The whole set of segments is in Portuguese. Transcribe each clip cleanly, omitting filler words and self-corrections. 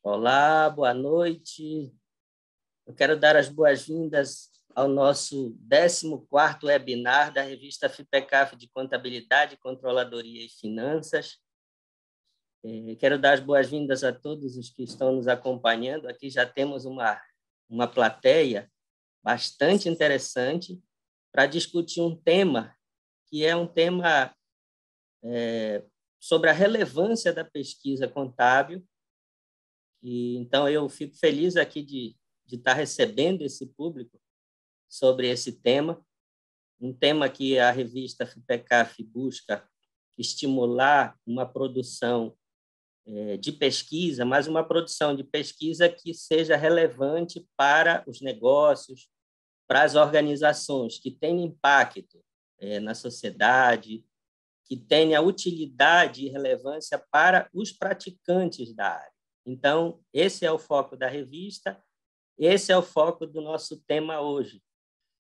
Olá, boa noite. Eu quero dar as boas-vindas ao nosso 14º webinar da revista FIPECAF de Contabilidade, Controladoria e Finanças. Quero dar as boas-vindas a todos os que estão nos acompanhando. Aqui já temos uma plateia bastante interessante para discutir um tema que é um tema sobre a relevância da pesquisa contábil. Então, eu fico feliz aqui de estar recebendo esse público sobre esse tema, um tema que a revista FIPECAF busca estimular uma produção de pesquisa, mas uma produção de pesquisa que seja relevante para os negócios, para as organizações, que tenha impacto na sociedade, que tenha utilidade e relevância para os praticantes da área. Então, esse é o foco da revista, esse é o foco do nosso tema hoje.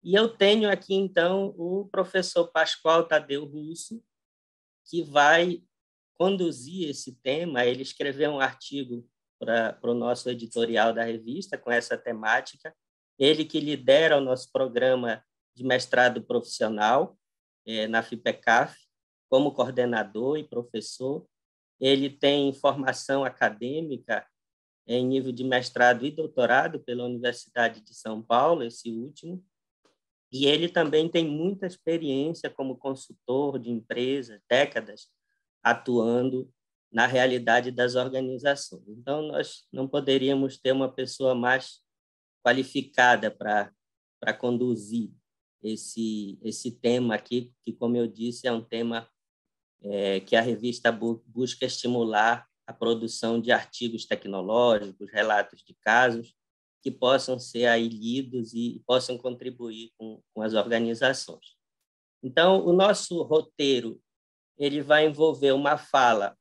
E eu tenho aqui, então, o professor Pascoal Tadeu Russo, que vai conduzir esse tema. Ele escreveu um artigo para o nosso editorial da revista com essa temática. Ele que lidera o nosso programa de mestrado profissional na FIPECAF, como coordenador e professor. Ele tem formação acadêmica em nível de mestrado e doutorado pela Universidade de São Paulo, esse último, e ele também tem muita experiência como consultor de empresas, décadas atuando na realidade das organizações. Então, nós não poderíamos ter uma pessoa mais qualificada para conduzir esse tema aqui, que, como eu disse, é um tema que a revista busca estimular a produção de artigos tecnológicos, relatos de casos, que possam ser aí lidos e possam contribuir com as organizações. Então, o nosso roteiro ele vai envolver uma fala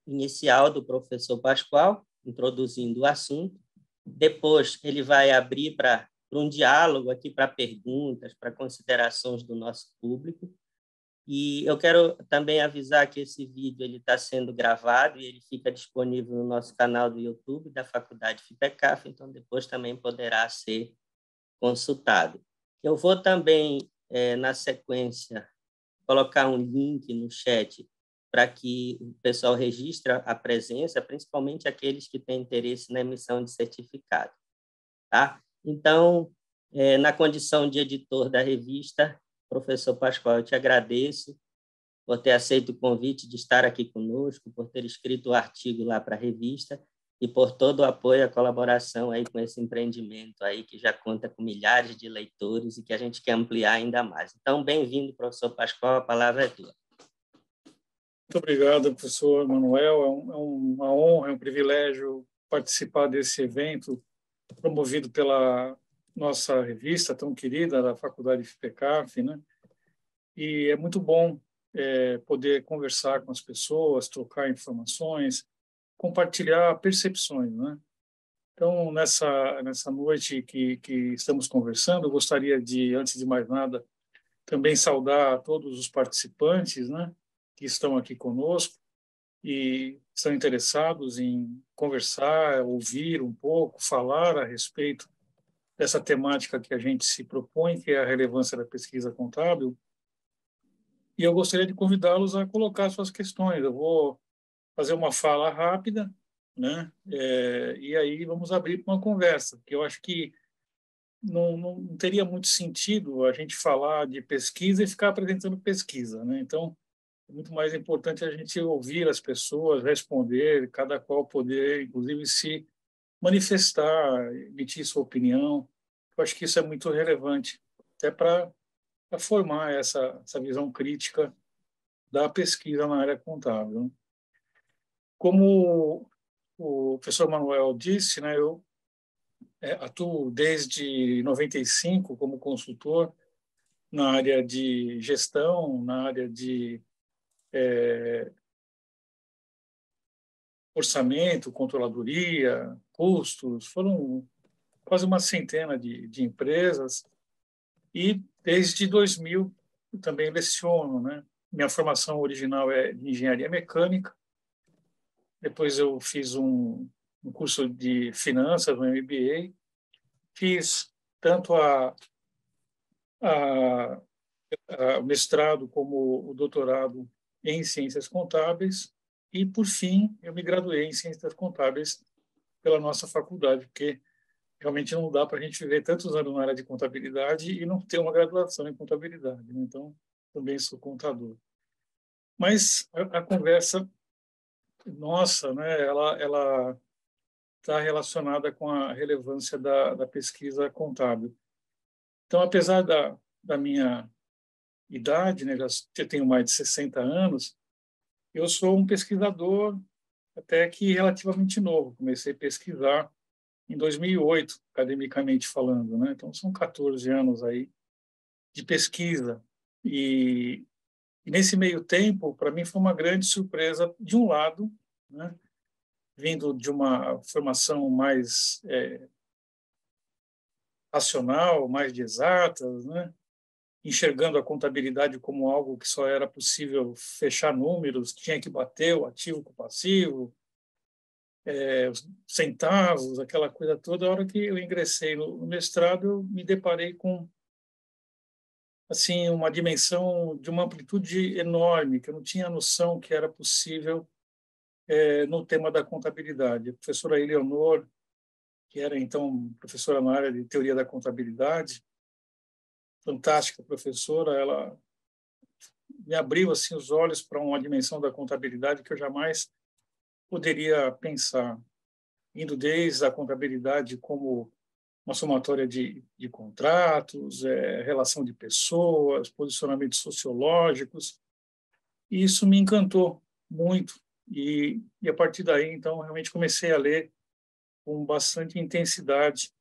inicial do professor Pascoal, introduzindo o assunto. Depois, ele vai abrir para um diálogo aqui, para perguntas, para considerações do nosso público. E eu quero também avisar que esse vídeo está sendo gravado e ele fica disponível no nosso canal do YouTube da Faculdade FIPECAF, então depois também poderá ser consultado. Eu vou também, na sequência, colocar um link no chat para que o pessoal registre a presença, principalmente aqueles que têm interesse na emissão de certificado. Tá? Então, na condição de editor da revista, professor Pascoal, eu te agradeço por ter aceito o convite de estar aqui conosco, por ter escrito o artigo lá para a revista e por todo o apoio e a colaboração aí com esse empreendimento aí que já conta com milhares de leitores e que a gente quer ampliar ainda mais. Então, bem-vindo, professor Pascoal, a palavra é tua. Muito obrigado, professor Manuel. É uma honra, é um privilégio participar desse evento promovido pela nossa revista tão querida da Faculdade FIPECAF, né? E é muito bom poder conversar com as pessoas, trocar informações, compartilhar percepções, né? Então, nessa noite que estamos conversando, eu gostaria de, antes de mais nada, também saudar todos os participantes, né, que estão aqui conosco e estão interessados em conversar, ouvir um pouco, falar a respeito dessa temática que a gente se propõe, que é a relevância da pesquisa contábil. E eu gostaria de convidá-los a colocar suas questões. Eu vou fazer uma fala rápida, né? E aí vamos abrir para uma conversa, porque eu acho que não teria muito sentido a gente falar de pesquisa e ficar apresentando pesquisa, né? Então, é muito mais importante a gente ouvir as pessoas, responder, cada qual poder, inclusive, se manifestar, emitir sua opinião. Eu acho que isso é muito relevante, até para formar essa visão crítica da pesquisa na área contábil, né? Como o professor Manuel disse, né, eu atuo desde 95 como consultor na área de gestão, na área de orçamento, controladoria, custos. Foram quase uma centena de empresas. E desde 2000 eu também leciono, né? Minha formação original é de engenharia mecânica. Depois eu fiz no curso de finanças, no MBA. Fiz tanto o mestrado como o doutorado em ciências contábeis e, por fim, eu me graduei em ciências contábeis pela nossa faculdade, porque realmente não dá para a gente viver tantos anos na área de contabilidade e não ter uma graduação em contabilidade, né? Então, também sou contador. Mas a conversa nossa, né, ela está relacionada com a relevância da pesquisa contábil. Então, apesar da minha idade, né, já tenho mais de 60 anos, eu sou um pesquisador até que relativamente novo. Comecei a pesquisar em 2008, academicamente falando, né? Então, são 14 anos aí de pesquisa. E nesse meio tempo, para mim, foi uma grande surpresa, de um lado, né, vindo de uma formação mais racional, mais de exatas, né, enxergando a contabilidade como algo que só era possível fechar números, tinha que bater o ativo com o passivo, os centavos, aquela coisa toda. A hora que eu ingressei no mestrado, eu me deparei com assim uma dimensão de uma amplitude enorme, que eu não tinha noção que era possível no tema da contabilidade. A professora Eleonor, que era então professora na área de teoria da contabilidade, fantástica professora, ela me abriu assim os olhos para uma dimensão da contabilidade que eu jamais poderia pensar, indo desde a contabilidade como uma somatória de contratos, relação de pessoas, posicionamentos sociológicos, e isso me encantou muito. E a partir daí, então, realmente comecei a ler com bastante intensidade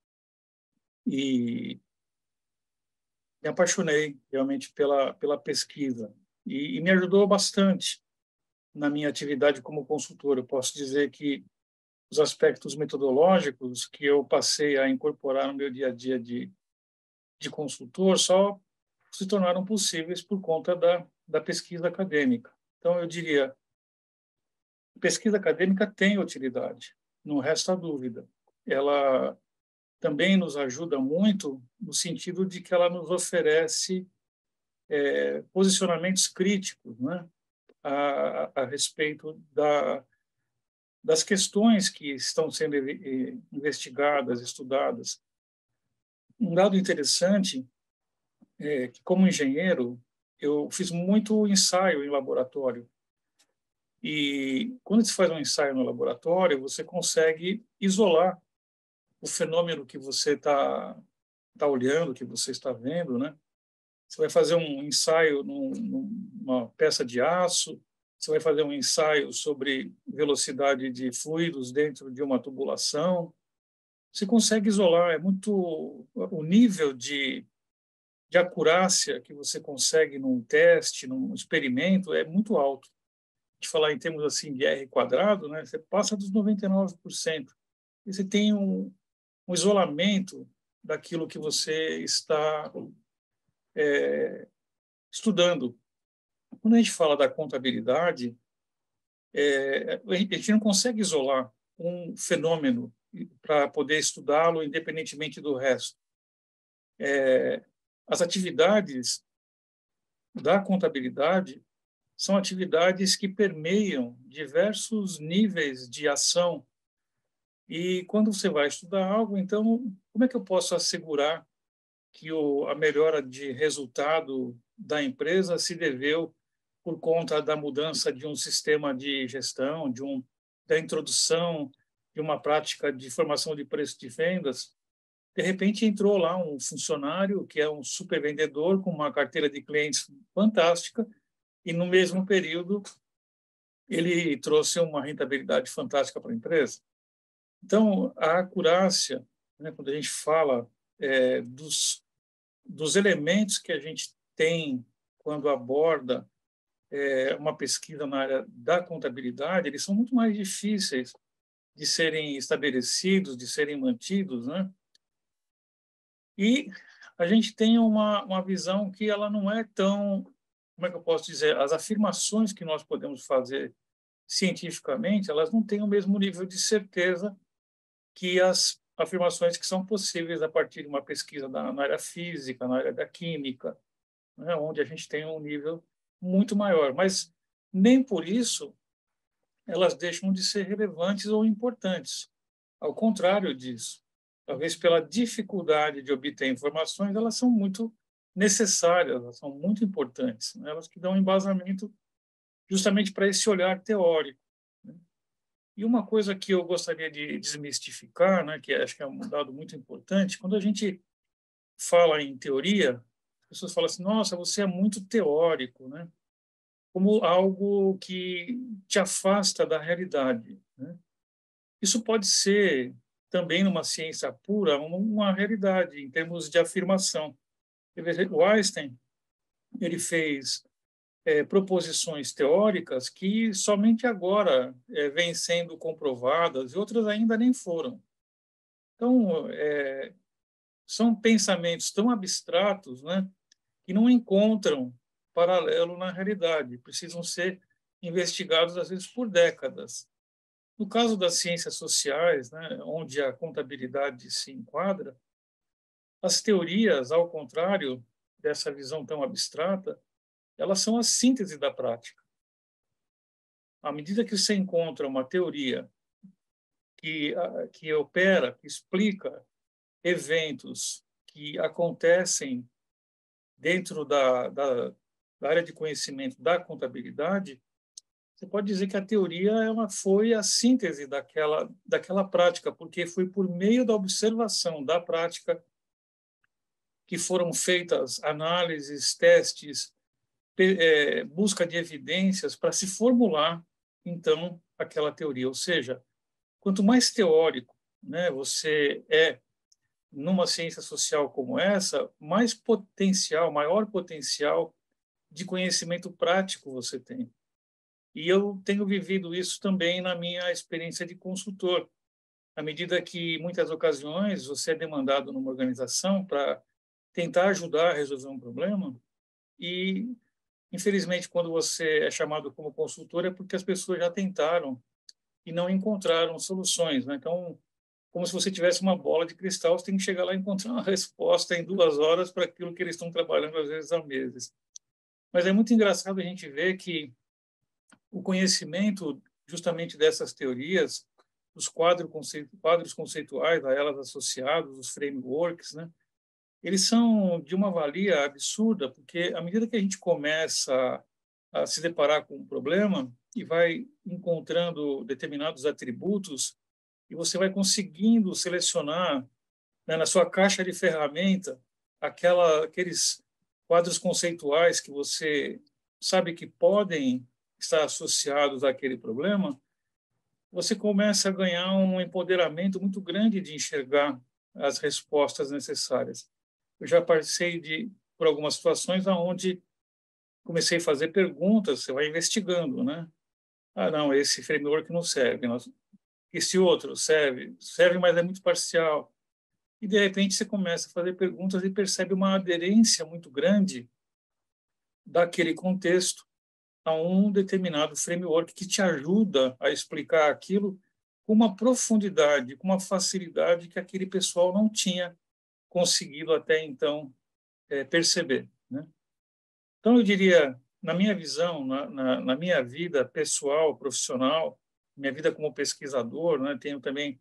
e me apaixonei realmente pela pesquisa. E me ajudou bastante na minha atividade como consultor. Eu posso dizer que os aspectos metodológicos que eu passei a incorporar no meu dia a dia de consultor só se tornaram possíveis por conta da pesquisa acadêmica. Então, eu diria, a pesquisa acadêmica tem utilidade, não resta dúvida. Ela também nos ajuda muito no sentido de que ela nos oferece posicionamentos críticos, né, a respeito das questões que estão sendo investigadas, estudadas. Um dado interessante é que, como engenheiro, eu fiz muito ensaio em laboratório. E quando se faz um ensaio no laboratório, você consegue isolar o fenômeno que você está olhando, que você está vendo, né? Você vai fazer um ensaio numa peça de aço, você vai fazer um ensaio sobre velocidade de fluidos dentro de uma tubulação. Você consegue isolar, é muito o nível de acurácia que você consegue num teste, num experimento, é muito alto. De falar em termos assim de R quadrado, né? Você passa dos 99%. E você tem um isolamento daquilo que você está estudando. Quando a gente fala da contabilidade, a gente não consegue isolar um fenômeno para poder estudá-lo independentemente do resto. As atividades da contabilidade são atividades que permeiam diversos níveis de ação. E quando você vai estudar algo, então, como é que eu posso assegurar que a melhora de resultado da empresa se deveu por conta da mudança de um sistema de gestão, da introdução de uma prática de formação de preço de vendas? De repente entrou lá um funcionário que é um super vendedor com uma carteira de clientes fantástica e no mesmo período ele trouxe uma rentabilidade fantástica para a empresa. Então, a acurácia, né, quando a gente fala dos elementos que a gente tem quando aborda uma pesquisa na área da contabilidade, eles são muito mais difíceis de serem estabelecidos, de serem mantidos, né? E a gente tem uma visão que ela não é tão, como é que eu posso dizer, as afirmações que nós podemos fazer cientificamente, elas não têm o mesmo nível de certeza que as afirmações que são possíveis a partir de uma pesquisa na área física, na área da química, né, onde a gente tem um nível muito maior. Mas nem por isso elas deixam de ser relevantes ou importantes. Ao contrário disso, talvez pela dificuldade de obter informações, elas são muito necessárias, elas são muito importantes, né? Elas que dão embasamento justamente para esse olhar teórico, né? E uma coisa que eu gostaria de desmistificar, né, que acho que é um dado muito importante, quando a gente fala em teoria, as pessoas falam assim: nossa, você é muito teórico, né? Como algo que te afasta da realidade, né? Isso pode ser também numa ciência pura uma realidade em termos de afirmação. O Einstein ele fez proposições teóricas que somente agora vêm sendo comprovadas e outras ainda nem foram. Então, são pensamentos tão abstratos, né, que não encontram paralelo na realidade, precisam ser investigados, às vezes, por décadas. No caso das ciências sociais, né, onde a contabilidade se enquadra, as teorias, ao contrário dessa visão tão abstrata, elas são a síntese da prática. À medida que você encontra uma teoria que opera, que explica eventos que acontecem dentro da área de conhecimento da contabilidade, você pode dizer que a teoria ela foi a síntese daquela prática, porque foi por meio da observação da prática que foram feitas análises, testes, busca de evidências para se formular, então, aquela teoria. Ou seja, quanto mais teórico, né, você é numa ciência social como essa, mais potencial, maior potencial de conhecimento prático você tem. E eu tenho vivido isso também na minha experiência de consultor. À medida que, em muitas ocasiões, você é demandado numa organização para tentar ajudar a resolver um problema e, infelizmente, quando você é chamado como consultor é porque as pessoas já tentaram e não encontraram soluções, né? Então, como se você tivesse uma bola de cristal, você tem que chegar lá e encontrar uma resposta em 2 horas para aquilo que eles estão trabalhando, às vezes, há meses. Mas é muito engraçado a gente ver que o conhecimento justamente dessas teorias, os quadros conceituais a elas associados, os frameworks, né? Eles são de uma valia absurda, porque à medida que a gente começa a se deparar com um problema e vai encontrando determinados atributos, e você vai conseguindo selecionar, né, na sua caixa de ferramenta aqueles quadros conceituais que você sabe que podem estar associados àquele problema, você começa a ganhar um empoderamento muito grande de enxergar as respostas necessárias. Eu já passei por algumas situações onde comecei a fazer perguntas, você vai investigando, né? Ah, não, esse framework não serve. Esse outro serve, mas é muito parcial. E, de repente, você começa a fazer perguntas e percebe uma aderência muito grande daquele contexto a um determinado framework que te ajuda a explicar aquilo com uma profundidade, com uma facilidade que aquele pessoal não tinha conseguido até então perceber, né? Então, eu diria, na minha visão, na minha vida pessoal, profissional, minha vida como pesquisador, né, tenho também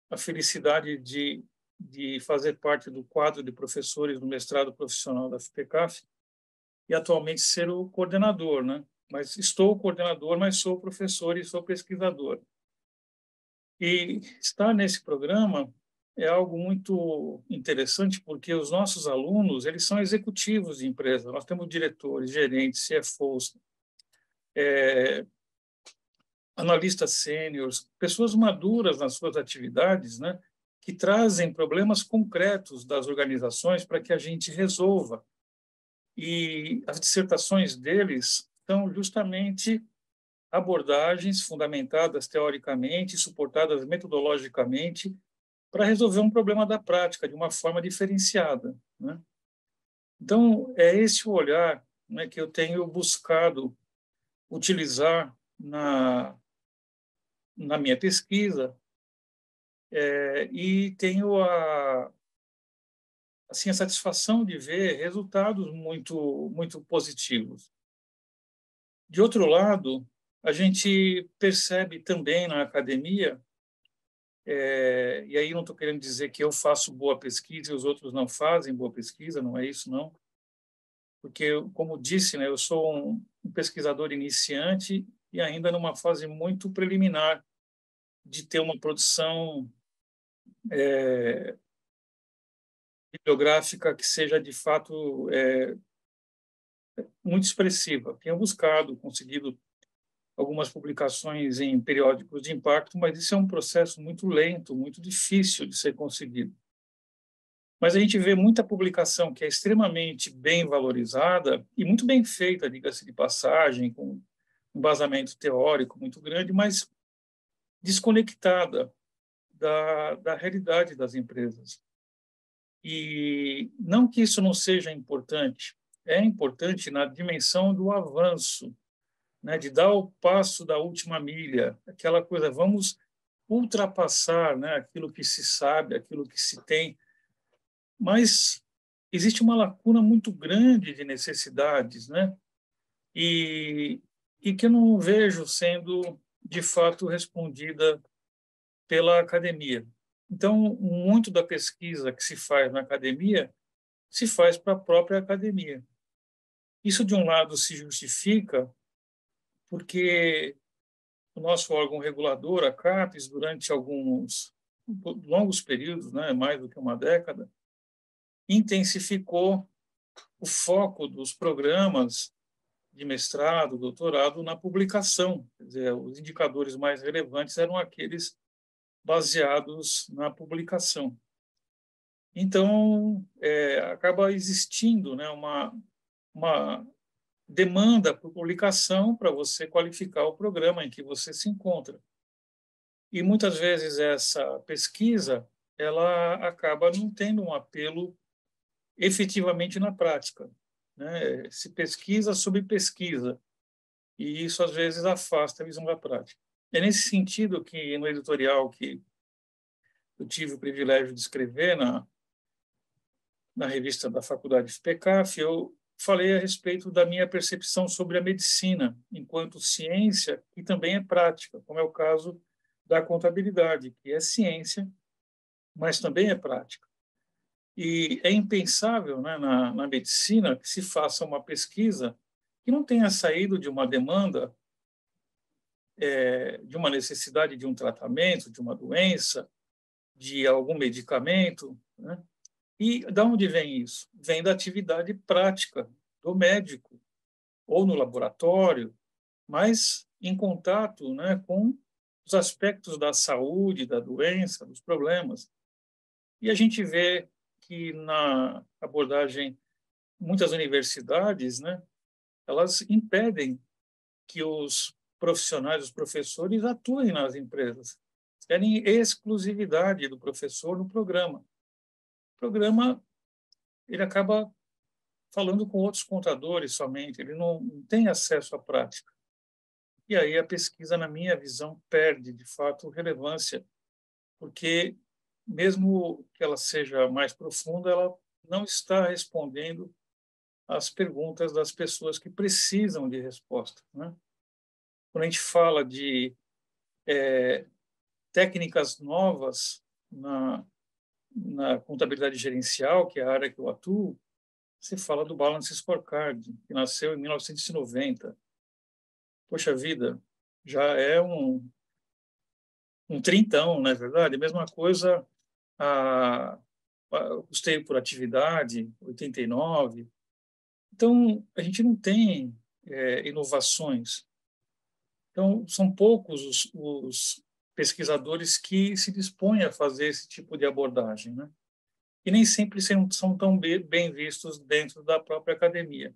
a felicidade de fazer parte do quadro de professores do mestrado profissional da FPCAF e atualmente ser o coordenador, né? Mas estou coordenador, mas sou professor e sou pesquisador. E estar nesse programa é algo muito interessante porque os nossos alunos, eles são executivos de empresa. Nós temos diretores, gerentes, CFOs, analistas sêniores, pessoas maduras nas suas atividades, né, que trazem problemas concretos das organizações para que a gente resolva. E as dissertações deles são justamente abordagens fundamentadas teoricamente, suportadas metodologicamente, para resolver um problema da prática de uma forma diferenciada, né? Então, é esse o olhar, né, que eu tenho buscado utilizar na minha pesquisa, e tenho assim, a satisfação de ver resultados muito positivos. De outro lado, a gente percebe também na academia, e aí não estou querendo dizer que eu faço boa pesquisa e os outros não fazem boa pesquisa, não é isso, não. Porque, como disse, né, eu sou um pesquisador iniciante e ainda numa fase muito preliminar de ter uma produção bibliográfica que seja, de fato, muito expressiva. Tenho buscado, conseguido algumas publicações em periódicos de impacto, mas isso é um processo muito lento, muito difícil de ser conseguido. Mas a gente vê muita publicação que é extremamente bem valorizada e muito bem feita, diga-se de passagem, com um embasamento teórico muito grande, mas desconectada da realidade das empresas. E não que isso não seja importante, é importante na dimensão do avanço, né, de dar o passo da última milha, aquela coisa, vamos ultrapassar, né, aquilo que se sabe, aquilo que se tem, mas existe uma lacuna muito grande de necessidades, né, e que eu não vejo sendo, de fato, respondida pela academia. Então, muito da pesquisa que se faz na academia se faz para a própria academia. Isso, de um lado, se justifica porque o nosso órgão regulador, a CAPES, durante alguns longos períodos, né, mais do que uma década, intensificou o foco dos programas de mestrado, doutorado na publicação. Quer dizer, os indicadores mais relevantes eram aqueles baseados na publicação. Então, acaba existindo, né, uma demanda por publicação para você qualificar o programa em que você se encontra. E muitas vezes essa pesquisa ela acaba não tendo um apelo efetivamente na prática, né? Se pesquisa sobre pesquisa, e isso às vezes afasta a visão da prática. É nesse sentido que no editorial que eu tive o privilégio de escrever na revista da Faculdade FPCAF, eu falei a respeito da minha percepção sobre a medicina enquanto ciência e também é prática, como é o caso da contabilidade, que é ciência, mas também é prática. E é impensável, né, na medicina que se faça uma pesquisa que não tenha saído de uma demanda, de uma necessidade de um tratamento, de uma doença, de algum medicamento, né? E de onde vem isso? Vem da atividade prática do médico, ou no laboratório, mas em contato, né, com os aspectos da saúde, da doença, dos problemas. E a gente vê que na abordagem, muitas universidades, né, elas impedem que os profissionais, os professores, atuem nas empresas. Querem exclusividade do professor no programa. O programa ele acaba falando com outros contadores somente, ele não tem acesso à prática. E aí a pesquisa, na minha visão, perde, de fato, relevância, porque, mesmo que ela seja mais profunda, ela não está respondendo às perguntas das pessoas que precisam de resposta, né? Quando a gente fala de técnicas novas na contabilidade gerencial, que é a área que eu atuo, você fala do Balance Scorecard, que nasceu em 1990. Poxa vida, já é um trintão, não é verdade? Mesma coisa o custeio por atividade, 89. Então, a gente não tem inovações. Então, são poucos os pesquisadores que se dispõem a fazer esse tipo de abordagem, né? E nem sempre são tão bem vistos dentro da própria academia.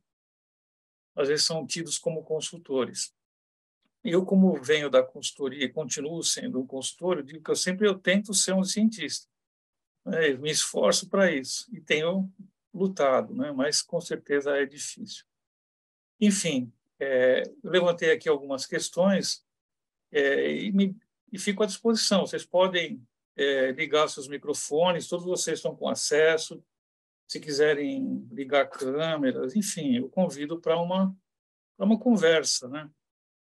Às vezes são tidos como consultores. Eu, como venho da consultoria e continuo sendo um consultor, eu digo que eu tento ser um cientista, né? Eu me esforço para isso e tenho lutado, né? Mas com certeza é difícil. Enfim, eu levantei aqui algumas questões e fico à disposição. Vocês podem ligar seus microfones, todos vocês estão com acesso. Se quiserem ligar câmeras, enfim, eu convido para uma conversa, né?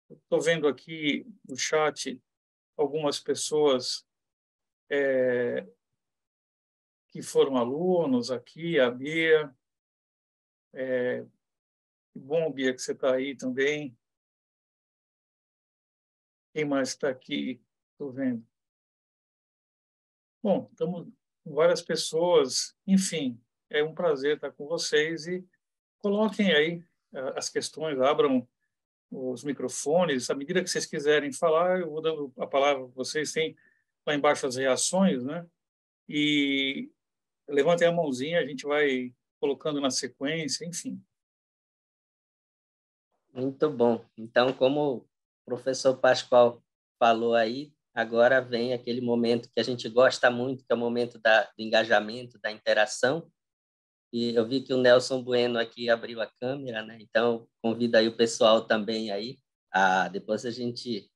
Estou vendo aqui no chat algumas pessoas que foram alunos aqui, a Bia. Que bom, Bia, que você está aí também. Quem mais está aqui? Estou vendo. Bom, estamos com várias pessoas. Enfim, é um prazer estar com vocês e coloquem aí as questões, abram os microfones. À medida que vocês quiserem falar, eu vou dando a palavra para vocês. Tem lá embaixo as reações, né? E levantem a mãozinha, a gente vai colocando na sequência, enfim. Muito bom. Então, como o professor Pascoal falou aí, agora vem aquele momento que a gente gosta muito, que é o momento do engajamento, da interação. E eu vi que o Nelson Bueno aqui abriu a câmera, né? Então, convido aí o pessoal também aí a depois a gente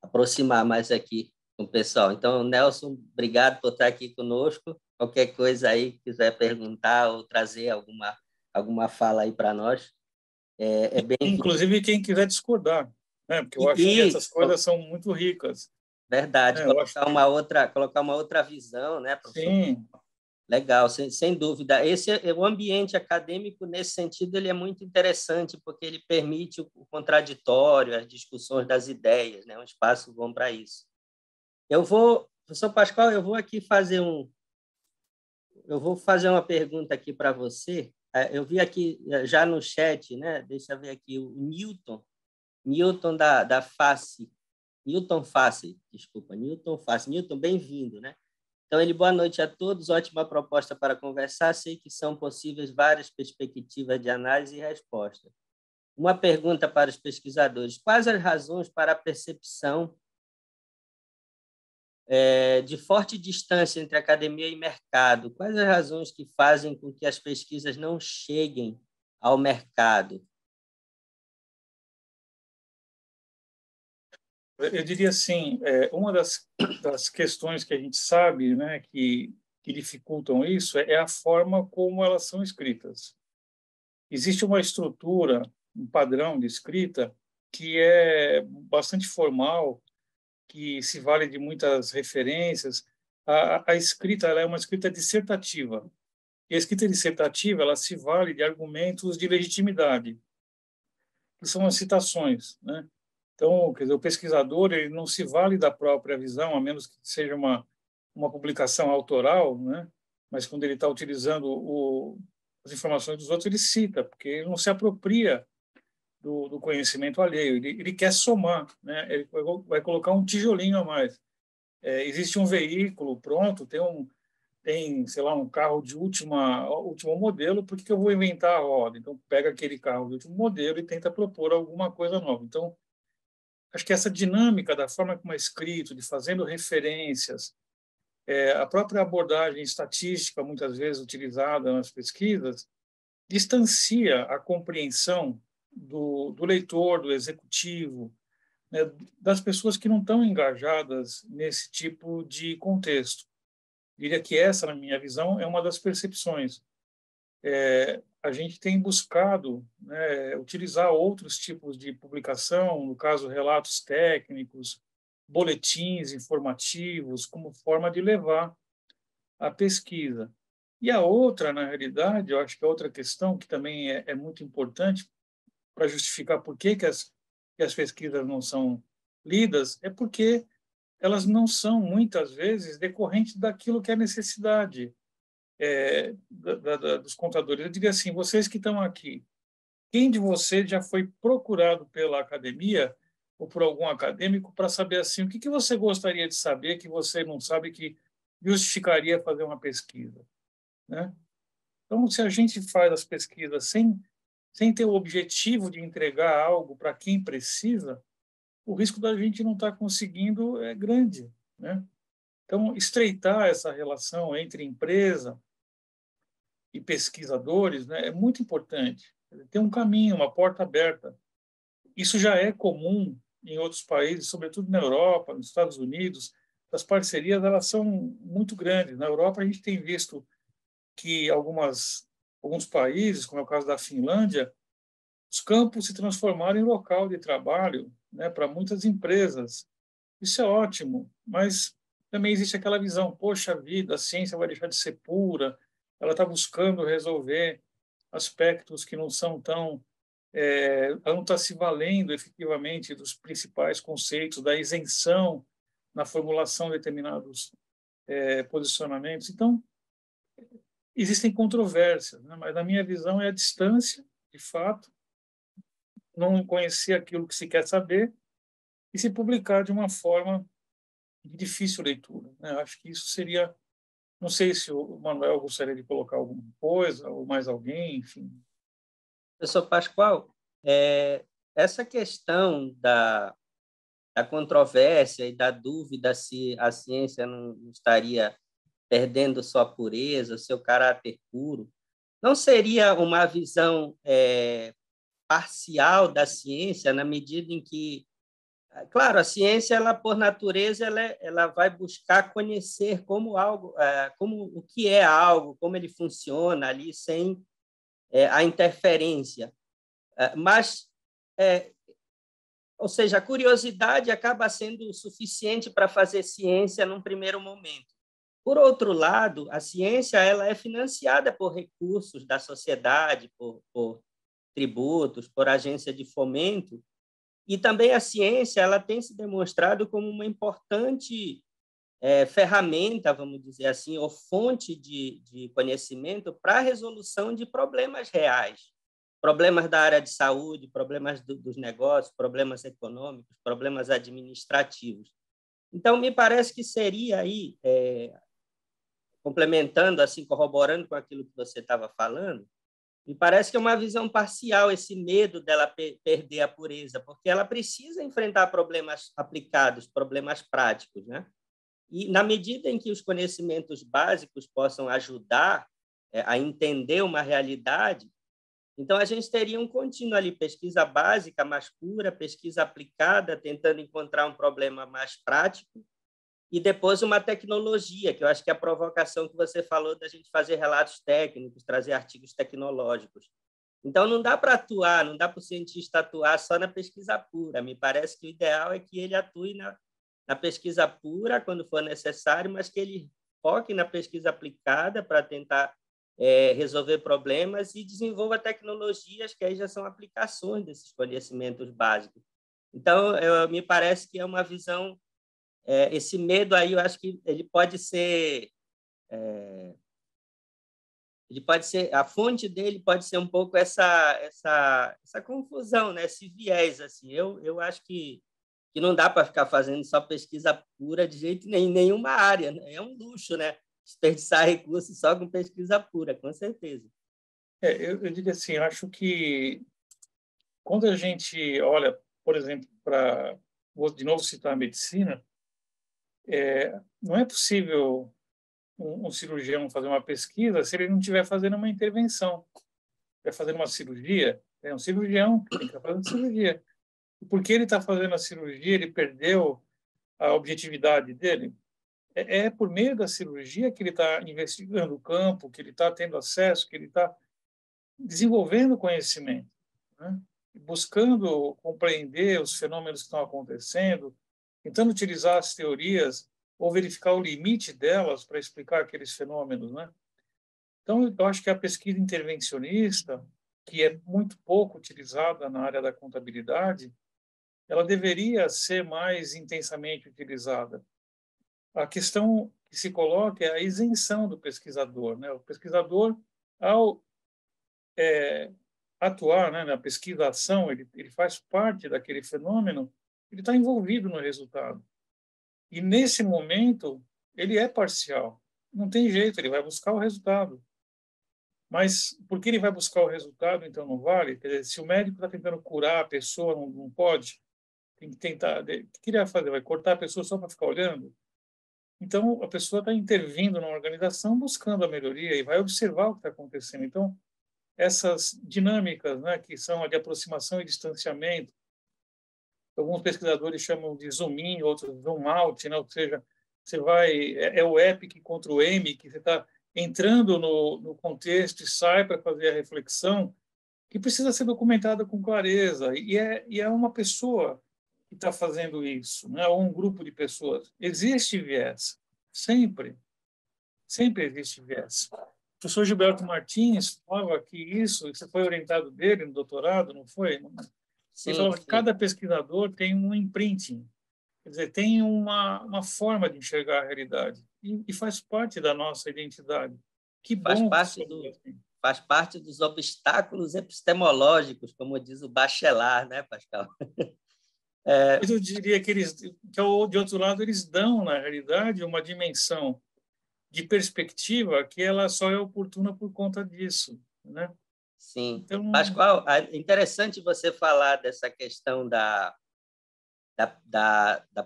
aproximar mais aqui com o pessoal. Então, Nelson, obrigado por estar aqui conosco. Qualquer coisa aí, quiser perguntar ou trazer alguma fala aí para nós, é bem-vindo. Inclusive, quem quiser discordar, né? Porque eu acho que essas coisas são muito ricas. Verdade, colocar uma outra visão, né, professor? Sim. Legal, sem dúvida. O ambiente acadêmico, nesse sentido, ele é muito interessante, porque ele permite o contraditório, as discussões das ideias, né? Um espaço bom para isso. Professor Pascoal, eu vou fazer uma pergunta aqui para você. Eu vi aqui já no chat, né? Deixa eu ver aqui, o Newton da Face, Newton Face, desculpa, Newton Face. Newton, bem-vindo, né? Então, boa noite a todos, ótima proposta para conversar, sei que são possíveis várias perspectivas de análise e resposta. Uma pergunta para os pesquisadores: quais as razões para a percepção de forte distância entre academia e mercado? Quais as razões que fazem com que as pesquisas não cheguem ao mercado? Eu diria assim, uma das questões que a gente sabe, né, que dificultam isso é a forma como elas são escritas. Existe uma estrutura, um padrão de escrita que é bastante formal, que se vale de muitas referências. A escrita ela é uma escrita dissertativa. E a escrita dissertativa ela se vale de argumentos de legitimidade, que são as citações, né? Então, quer dizer, o pesquisador ele não se vale da própria visão, a menos que seja uma publicação autoral, né? Mas quando ele está utilizando as informações dos outros, ele cita, porque ele não se apropria do conhecimento alheio, ele quer somar, né? Ele vai colocar um tijolinho a mais. Existe um veículo pronto, tem, sei lá, um carro de último modelo, por que eu vou inventar a roda? Então, pega aquele carro de último modelo e tenta propor alguma coisa nova. Então, acho que essa dinâmica da forma como é escrito, de fazendo referências, a própria abordagem estatística, muitas vezes utilizada nas pesquisas, distancia a compreensão do leitor, do executivo, né, das pessoas que não estão engajadas nesse tipo de contexto. Diria que essa, na minha visão, é uma das percepções. A gente tem buscado, né, utilizar outros tipos de publicação, no caso, relatos técnicos, boletins informativos, como forma de levar a pesquisa. E a outra, na realidade, eu acho que a outra questão que também é muito importante para justificar por que as pesquisas não são lidas, é porque elas não são, muitas vezes, decorrentes daquilo que é necessidade dos contadores. Eu diria assim, vocês que estão aqui, quem de vocês já foi procurado pela academia ou por algum acadêmico para saber assim, o que você gostaria de saber que você não sabe que justificaria fazer uma pesquisa, né? Então, se a gente faz as pesquisas sem ter o objetivo de entregar algo para quem precisa, o risco da gente não estar conseguindo é grande, né? Então, estreitar essa relação entre empresa e pesquisadores, né, é muito importante. Tem um caminho, uma porta aberta. Isso já é comum em outros países, sobretudo na Europa, nos Estados Unidos. das parcerias elas são muito grandes. Na Europa, a gente tem visto que alguns países, como é o caso da Finlândia, os campos se transformaram em local de trabalho, né, para muitas empresas. Isso é ótimo, mas também existe aquela visão, poxa vida, a ciência vai deixar de ser pura, ela está buscando resolver aspectos que não são tão... ela não está se valendo efetivamente dos principais conceitos da isenção na formulação de determinados posicionamentos. Então, existem controvérsias, né? Mas na minha visão é a distância, de fato, não conhecer aquilo que se quer saber e se publicar de uma forma de difícil leitura, né? Acho que isso seria, não sei se o Manuel gostaria de colocar alguma coisa ou mais alguém, enfim. Professor Pascoal, essa questão da controvérsia e da dúvida se a ciência não estaria perdendo sua pureza, seu caráter puro, não seria uma visão parcial da ciência, na medida em que, claro, a ciência, ela por natureza, ela vai buscar conhecer como algo, como o que é algo, como ele funciona ali, sem a interferência. Mas, ou seja, a curiosidade acaba sendo suficiente para fazer ciência num primeiro momento. Por outro lado, a ciência ela é financiada por recursos da sociedade, por tributos, por agência de fomento, e também a ciência ela tem se demonstrado como uma importante ferramenta, vamos dizer assim, ou fonte de conhecimento para a resolução de problemas reais, problemas da área de saúde, problemas dos negócios, problemas econômicos, problemas administrativos. Então, me parece que seria aí, complementando, assim, corroborando com aquilo que você estava falando, me parece que é uma visão parcial esse medo dela perder a pureza, porque ela precisa enfrentar problemas aplicados, problemas práticos, né? E na medida em que os conhecimentos básicos possam ajudar a entender uma realidade, então a gente teria um contínuo ali, pesquisa básica mais pura, pesquisa aplicada, tentando encontrar um problema mais prático, e depois uma tecnologia, que eu acho que é a provocação que você falou da gente fazer relatos técnicos, trazer artigos tecnológicos. Então, não dá para atuar, não dá para o cientista atuar só na pesquisa pura. Me parece que o ideal é que ele atue na pesquisa pura, quando for necessário, mas que ele foque na pesquisa aplicada para tentar resolver problemas e desenvolva tecnologias que aí já são aplicações desses conhecimentos básicos. Então, me parece que é uma visão... esse medo aí, eu acho que ele pode ser a fonte dele pode ser um pouco essa confusão, né? Esse viés assim. Eu acho que não dá para ficar fazendo só pesquisa pura de jeito nenhum, em nenhuma área, né? É um luxo, né? Desperdiçar recursos só com pesquisa pura, com certeza. Eu diria assim, acho que quando a gente olha, por exemplo, vou de novo citar a medicina, não é possível um cirurgião fazer uma pesquisa se ele não estiver fazendo uma intervenção, estiver fazendo uma cirurgia. É um cirurgião que tem que estar fazendo cirurgia. E porque ele está fazendo a cirurgia, ele perdeu a objetividade dele. É por meio da cirurgia que ele está investigando o campo, que ele está tendo acesso, que ele está desenvolvendo conhecimento, né? Buscando compreender os fenômenos que estão acontecendo, tentando utilizar as teorias ou verificar o limite delas para explicar aqueles fenômenos, né? Então, eu acho que a pesquisa intervencionista, que é muito pouco utilizada na área da contabilidade, ela deveria ser mais intensamente utilizada. A questão que se coloca é a isenção do pesquisador, né? O pesquisador, ao atuar, né, na pesquisa-ação, ele faz parte daquele fenômeno, ele está envolvido no resultado. E, nesse momento, ele é parcial. Não tem jeito, ele vai buscar o resultado. Mas por que ele vai buscar o resultado, então não vale? Quer dizer, se o médico está tentando curar a pessoa, não pode, tem que tentar... O que ele vai fazer? Vai cortar a pessoa só para ficar olhando? Então, a pessoa está intervindo na organização buscando a melhoria e vai observar o que está acontecendo. Então, essas dinâmicas, né, que são a de aproximação e distanciamento, alguns pesquisadores chamam de zoom in, outros zoom out, né, ou seja, você vai... É o EPIC contra o EMIC, que você está entrando no contexto e sai para fazer a reflexão, que precisa ser documentada com clareza. E é uma pessoa que está fazendo isso, né? Ou um grupo de pessoas. Existe viés, sempre. Sempre existe viés. O professor Gilberto Martins falava que isso, você foi orientado dele no doutorado, não foi? Ele Sim, falava que sim. cada pesquisador tem um imprinting, quer dizer, tem uma forma de enxergar a realidade e faz parte da nossa identidade. Que Faz bom que parte somos assim. faz parte dos obstáculos epistemológicos, como diz o Bachelard, né, Pascal? Mas eu diria que de outro lado, eles dão, na realidade, uma dimensão de perspectiva que ela só é oportuna por conta disso, né? Sim. Então, Pascoal, é interessante você falar dessa questão da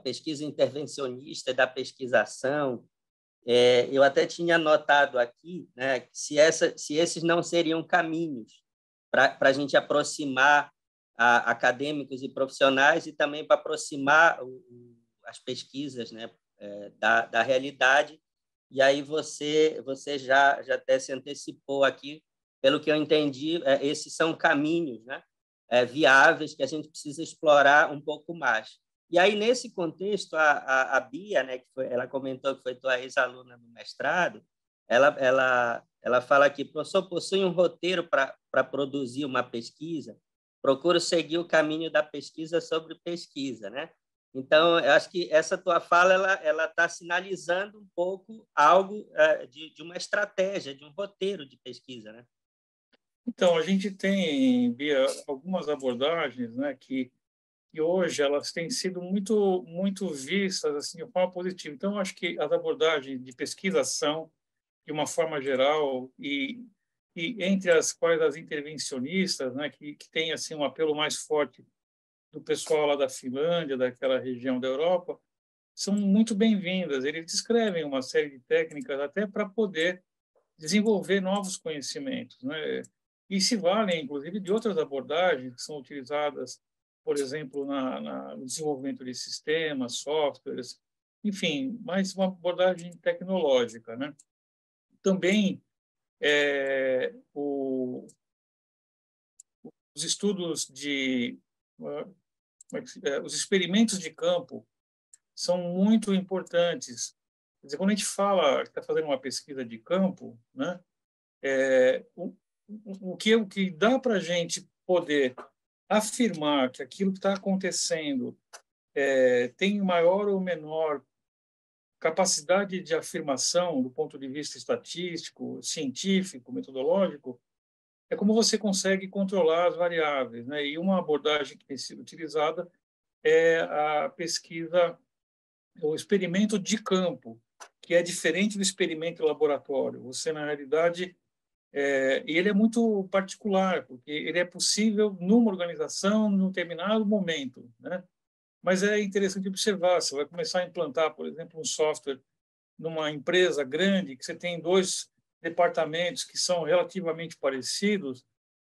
pesquisa intervencionista e da pesquisação. Eu até tinha anotado aqui, né, que se esses não seriam caminhos para a gente aproximar acadêmicos e profissionais e também para aproximar as pesquisas, né, da realidade. E aí você já até se antecipou aqui, pelo que eu entendi, esses são caminhos, né, viáveis que a gente precisa explorar um pouco mais. E aí, nesse contexto, a Bia, né, ela comentou que foi tua ex-aluna no mestrado, ela fala aqui: professor, possui um roteiro para produzir uma pesquisa, procuro seguir o caminho da pesquisa sobre pesquisa, né? Então, eu acho que essa tua fala ela está sinalizando um pouco algo de uma estratégia, de um roteiro de pesquisa, né? então, a gente tem, Bia, algumas abordagens, né, que hoje elas têm sido muito vistas assim de forma positiva. Então, eu acho que as abordagens de pesquisação, de uma forma geral, e entre as quais as intervencionistas, né, que têm assim um apelo mais forte do pessoal lá da Finlândia, daquela região da Europa, são muito bem-vindas. Eles descrevem uma série de técnicas até para poder desenvolver novos conhecimentos, né? E se valem, inclusive, de outras abordagens que são utilizadas, por exemplo, no desenvolvimento de sistemas, softwares, enfim, mais uma abordagem tecnológica, né? Também os estudos os experimentos de campo são muito importantes. Quer dizer, quando a gente fala que está fazendo uma pesquisa de campo, né? É, o que dá para a gente poder afirmar que aquilo que está acontecendo tem maior ou menor capacidade de afirmação do ponto de vista estatístico, científico, metodológico, é como você consegue controlar as variáveis, né? E uma abordagem que tem sido utilizada é a pesquisa, o experimento de campo, que é diferente do experimento em laboratório. Você, na realidade, e ele é muito particular, porque ele é possível numa organização, num determinado momento, né? Mas é interessante observar, você vai começar a implantar, por exemplo, um software numa empresa grande, que você tem dois departamentos que são relativamente parecidos,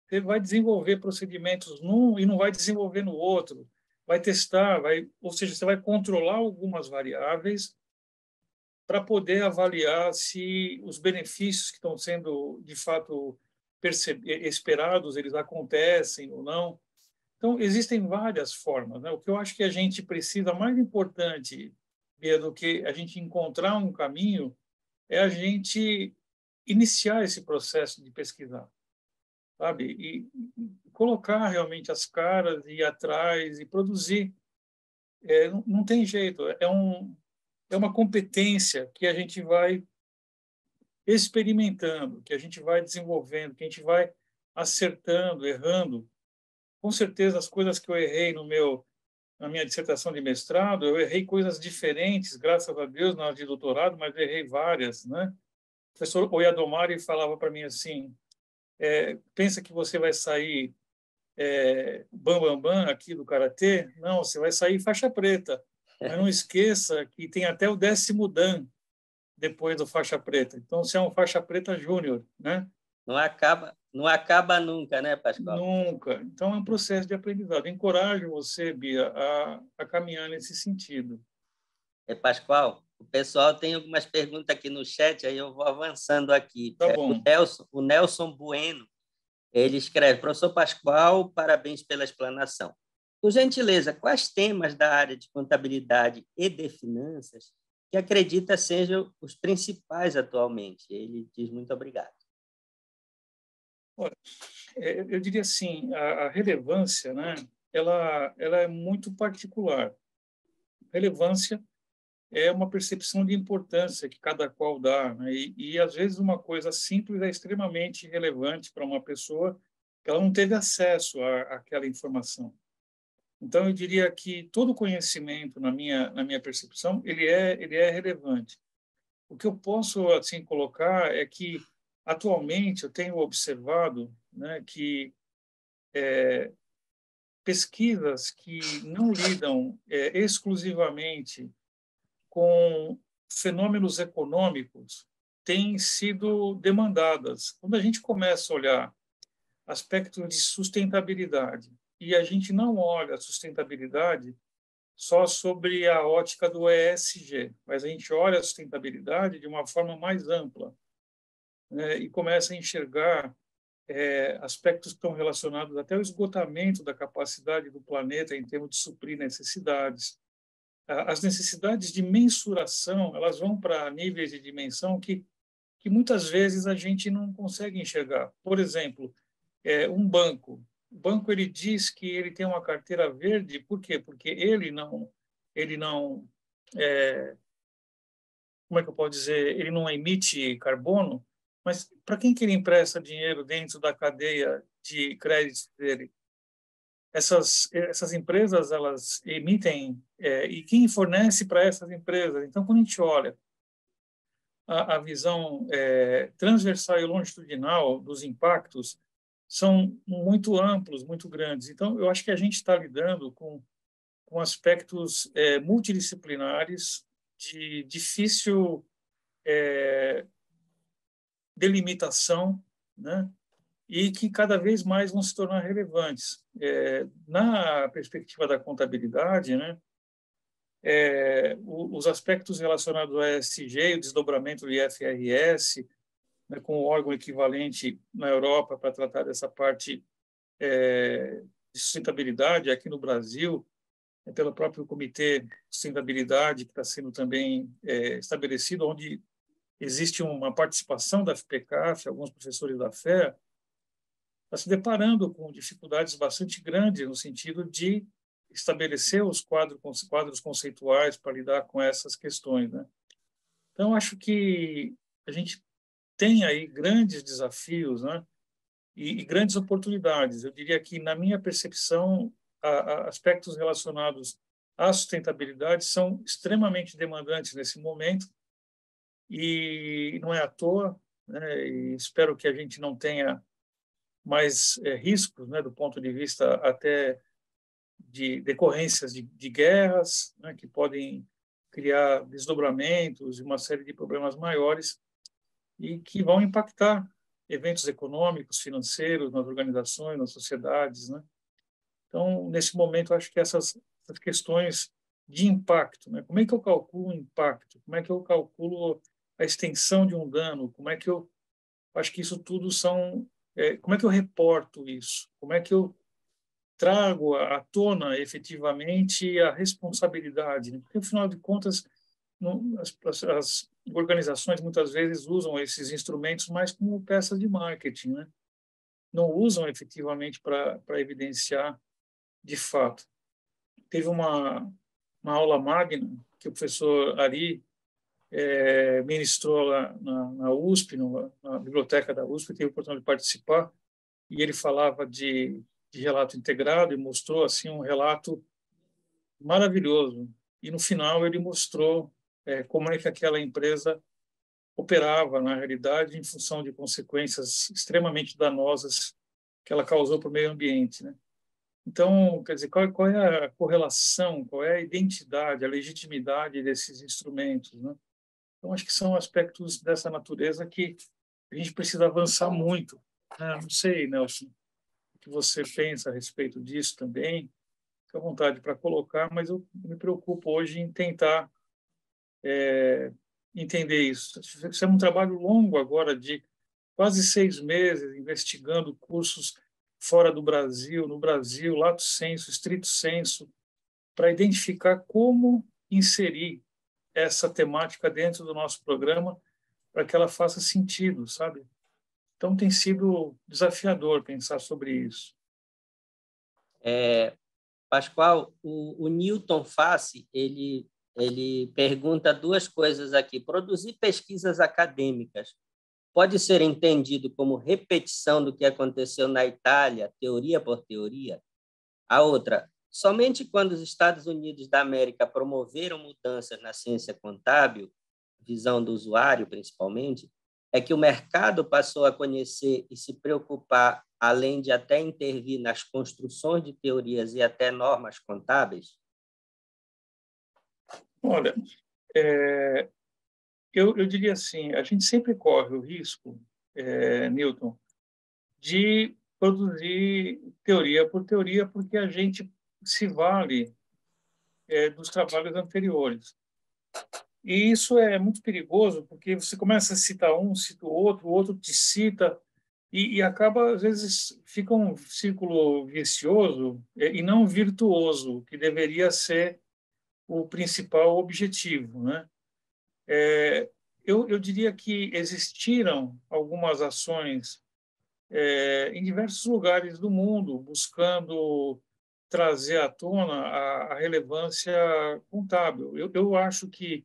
você vai desenvolver procedimentos num e não vai desenvolver no outro, vai testar, ou seja, você vai controlar algumas variáveis para poder avaliar se os benefícios que estão sendo de fato esperados eles acontecem ou não. Então existem várias formas, né? O que eu acho que a gente precisa mais importante, Bia, do que a gente encontrar um caminho é a gente iniciar esse processo de pesquisar, sabe? E colocar realmente as caras e ir atrás e produzir. Não tem jeito, é uma competência que a gente vai experimentando, que a gente vai desenvolvendo, que a gente vai acertando, errando. Com certeza, as coisas que eu errei na minha dissertação de mestrado, eu errei coisas diferentes, graças a Deus, na de doutorado, mas errei várias, né? O professor Oyadomari falava para mim assim, pensa que você vai sair bam aqui do karatê? Não, você vai sair faixa preta. Mas não esqueça que tem até o 10º dan depois do faixa preta. Então, você é um faixa preta júnior, né? Não acaba nunca, né, Pascoal? Nunca. Então, é um processo de aprendizado. Encorajo você, Bia, a caminhar nesse sentido. Pascoal, O pessoal tem algumas perguntas aqui no chat, aí eu vou avançando aqui. Tá bom. O Nelson Bueno, ele escreve: Professor Pascoal, parabéns pela explanação. Por gentileza, quais temas da área de contabilidade e de finanças que acredita sejam os principais atualmente? Ele diz muito obrigado. Olha, eu diria assim, a relevância, né, ela é muito particular. Relevância é uma percepção de importância que cada qual dá, né? E às vezes uma coisa simples é extremamente relevante para uma pessoa que ela não teve acesso àquela informação. Então eu diria que todo conhecimento, na minha percepção, ele é relevante. O que eu posso assim colocar é que atualmente eu tenho observado, né, que pesquisas que não lidam exclusivamente com fenômenos econômicos têm sido demandadas. Quando a gente começa a olhar aspectos de sustentabilidade e a gente não olha a sustentabilidade só sobre a ótica do ESG, mas a gente olha a sustentabilidade de uma forma mais ampla, né, e começa a enxergar aspectos que estão relacionados até ao esgotamento da capacidade do planeta em termos de suprir necessidades. As necessidades de mensuração, elas vão para níveis de dimensão que muitas vezes a gente não consegue enxergar. Por exemplo, um banco. O banco ele diz que ele tem uma carteira verde, por quê? Porque ele não como é que eu posso dizer, ele não emite carbono, mas para quem que ele empresta dinheiro dentro da cadeia de crédito dele? Essas empresas, elas emitem, e quem fornece para essas empresas? Então, quando a gente olha a visão transversal e longitudinal dos impactos, são muito amplos, muito grandes. Então, eu acho que a gente está lidando com aspectos multidisciplinares de difícil delimitação, né? E que cada vez mais vão se tornar relevantes. Na perspectiva da contabilidade, né, os aspectos relacionados ao ESG, o desdobramento do IFRS, né, com o órgão equivalente na Europa para tratar dessa parte de sustentabilidade, aqui no Brasil, pelo próprio Comitê de Sustentabilidade, que está sendo também estabelecido, onde existe uma participação da FPCAF, alguns professores da FEA, está se deparando com dificuldades bastante grandes no sentido de estabelecer os quadros conceituais para lidar com essas questões, né? Então, acho que a gente tem aí grandes desafios, né? E grandes oportunidades. Eu diria que, na minha percepção, aspectos relacionados à sustentabilidade são extremamente demandantes nesse momento e não é à toa, né? E espero que a gente não tenha mais riscos, né, do ponto de vista até de decorrências de guerras, né, que podem criar desdobramentos e uma série de problemas maiores e que vão impactar eventos econômicos, financeiros nas organizações, nas sociedades, né? Então, nesse momento, acho que essas questões de impacto, né? Como é que eu calculo o impacto? Como é que eu calculo a extensão de um dano? Como é que eu acho que isso tudo são como é que eu reporto isso? Como é que eu trago à tona efetivamente a responsabilidade? Né? Porque, afinal de contas, não, as organizações muitas vezes usam esses instrumentos mais como peças de marketing, né? Não usam efetivamente para evidenciar de fato. Teve uma aula magna que o professor Ari ministrou lá na USP, na biblioteca da USP, tive a oportunidade de participar, e ele falava de relato integrado e mostrou assim um relato maravilhoso. E no final ele mostrou como é que aquela empresa operava na realidade em função de consequências extremamente danosas que ela causou para o meio ambiente, né? Então, quer dizer, qual é a correlação, qual é a identidade, a legitimidade desses instrumentos, né? Então, acho que são aspectos dessa natureza que a gente precisa avançar muito. Não sei, Nelson, o que você pensa a respeito disso também. Fique à vontade para colocar, mas eu me preocupo hoje em tentar entender isso. Isso é um trabalho longo agora, de quase 6 meses, investigando cursos fora do Brasil, no Brasil, lato sensu, estrito sensu, para identificar como inserir essa temática dentro do nosso programa para que ela faça sentido, sabe? Então, tem sido desafiador pensar sobre isso. Pascoal, o Newton Fassi, ele pergunta duas coisas aqui. Produzir pesquisas acadêmicas pode ser entendido como repetição do que aconteceu na Itália, teoria por teoria? A outra, somente quando os Estados Unidos da América promoveram mudanças na ciência contábil, visão do usuário principalmente, é que o mercado passou a conhecer e se preocupar, além de até intervir nas construções de teorias e até normas contábeis? Olha, eu diria assim, a gente sempre corre o risco, Newton, de produzir teoria por teoria, porque a gente se vale dos trabalhos anteriores. E isso é muito perigoso, porque você começa a citar um, cita o outro te cita, e acaba, às vezes, fica um círculo vicioso e não virtuoso, que deveria ser o principal objetivo, né? Eu diria que existiram algumas ações em diversos lugares do mundo, buscando trazer à tona a relevância contábil. Eu acho que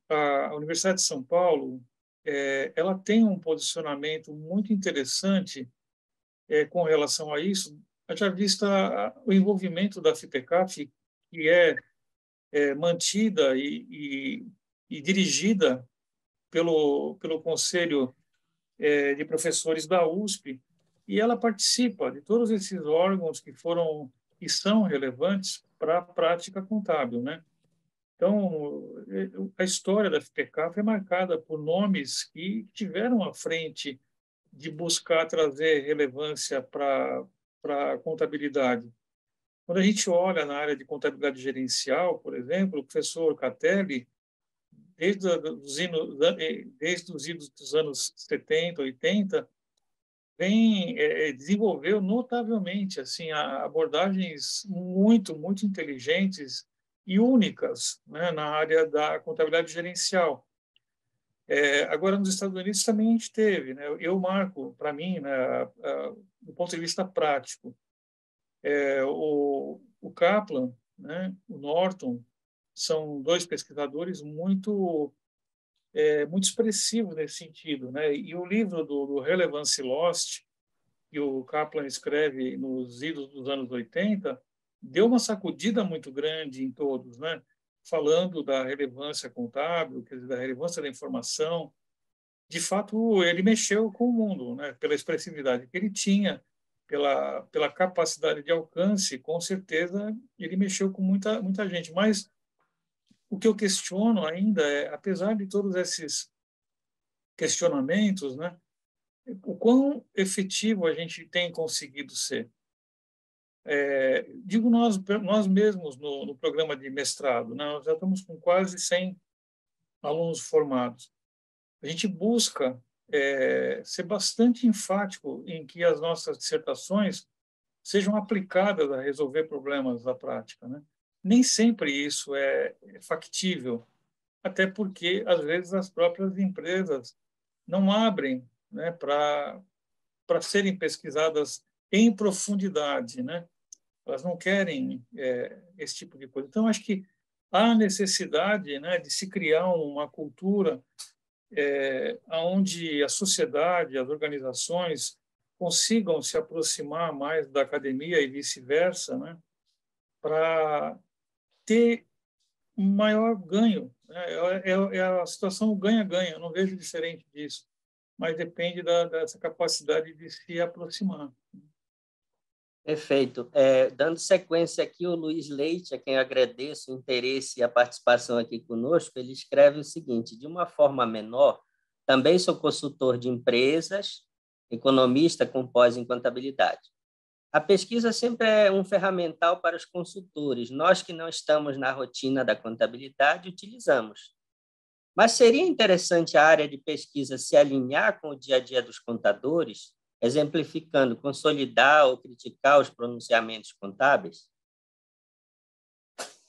a Universidade de São Paulo ela tem um posicionamento muito interessante com relação a isso. Já vista o envolvimento da FIPECAF, que mantida e dirigida pelo Conselho de Professores da USP, e ela participa de todos esses órgãos que são relevantes para a prática contábil, né? Então, a história da FPCAF é marcada por nomes que tiveram à frente de buscar trazer relevância para a contabilidade. Quando a gente olha na área de contabilidade gerencial, por exemplo, o professor Catelli, desde os idos dos anos 70, 80, desenvolveu notavelmente assim abordagens muito inteligentes e únicas, né, na área da contabilidade gerencial. Agora, nos Estados Unidos também a gente teve, né, eu marco, para mim, né, do ponto de vista prático, o Kaplan, né, o Norton, são dois pesquisadores muito expressivos nesse sentido, né? E o livro do Relevance Lost, que o Kaplan escreve nos idos dos anos 80, deu uma sacudida muito grande em todos, né? Falando da relevância contábil, quer dizer, da relevância da informação. De fato, ele mexeu com o mundo, né? Pela expressividade que ele tinha, pela capacidade de alcance, com certeza ele mexeu com muita gente. Mas o que eu questiono ainda apesar de todos esses questionamentos, né? O quão efetivo a gente tem conseguido ser. Digo nós mesmos no programa de mestrado, né? Nós já estamos com quase 100 alunos formados. A gente busca ser bastante enfático em que as nossas dissertações sejam aplicadas a resolver problemas da prática, né? Nem sempre isso é factível, até porque, às vezes, as próprias empresas não abrem, né, para serem pesquisadas em profundidade, né? Elas não querem esse tipo de coisa. Então, acho que há necessidade, né, de se criar uma cultura onde a sociedade, as organizações consigam se aproximar mais da academia e vice-versa, né, para ter um maior ganho, né? É a situação ganha-ganha, eu não vejo diferente disso, mas depende dessa capacidade de se aproximar. Perfeito. Dando sequência aqui, o Luiz Leite, a quem eu agradeço o interesse e a participação aqui conosco, ele escreve o seguinte: de uma forma menor, também sou consultor de empresas, economista com pós em contabilidade. A pesquisa sempre é um ferramental para os consultores. Nós que não estamos na rotina da contabilidade, utilizamos. Mas seria interessante a área de pesquisa se alinhar com o dia a dia dos contadores, exemplificando, consolidar ou criticar os pronunciamentos contábeis?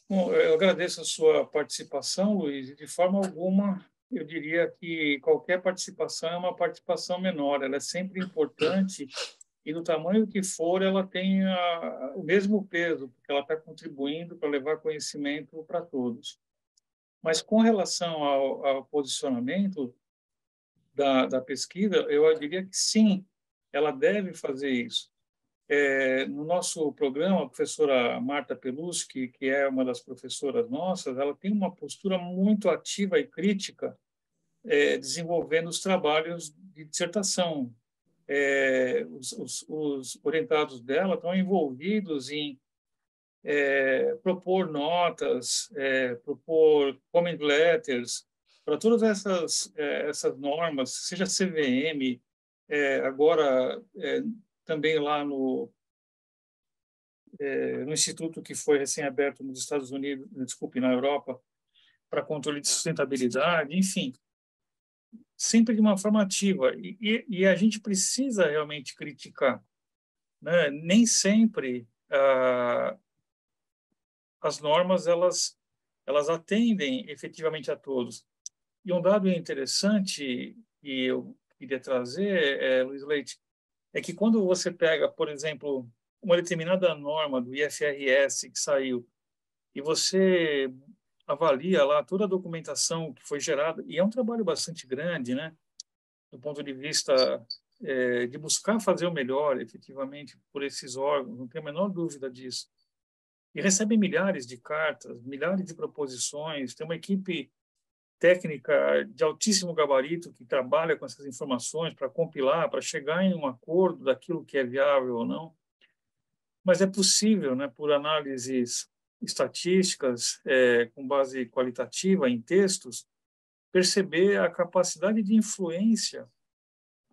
Bom, eu agradeço a sua participação, Luiz. De forma alguma, eu diria que qualquer participação é uma participação menor. Ela é sempre importante e, do tamanho que for, ela tem o mesmo peso, porque ela está contribuindo para levar conhecimento para todos. Mas, com relação ao posicionamento da pesquisa, eu diria que sim, ela deve fazer isso. No nosso programa, a professora Marta Peluski, que é uma das professoras nossas, ela tem uma postura muito ativa e crítica, desenvolvendo os trabalhos de dissertação. Os orientados dela estão envolvidos em propor notas, propor comment letters para todas essas normas, seja CVM, agora também lá no instituto que foi recém-aberto nos Estados Unidos, desculpe, na Europa, para controle de sustentabilidade, enfim, sempre de uma forma ativa. E a gente precisa realmente criticar, né? Nem sempre as normas elas atendem efetivamente a todos. E um dado interessante que eu queria trazer, Luiz Leite, é que quando você pega, por exemplo, uma determinada norma do IFRS que saiu e você avalia lá toda a documentação que foi gerada, e é um trabalho bastante grande, né, do ponto de vista de buscar fazer o melhor, efetivamente, por esses órgãos, não tenho a menor dúvida disso. E recebe milhares de cartas, milhares de proposições, tem uma equipe técnica de altíssimo gabarito que trabalha com essas informações para compilar, para chegar em um acordo daquilo que é viável ou não. Mas é possível, né, por análises estatísticas, com base qualitativa em textos, perceber a capacidade de influência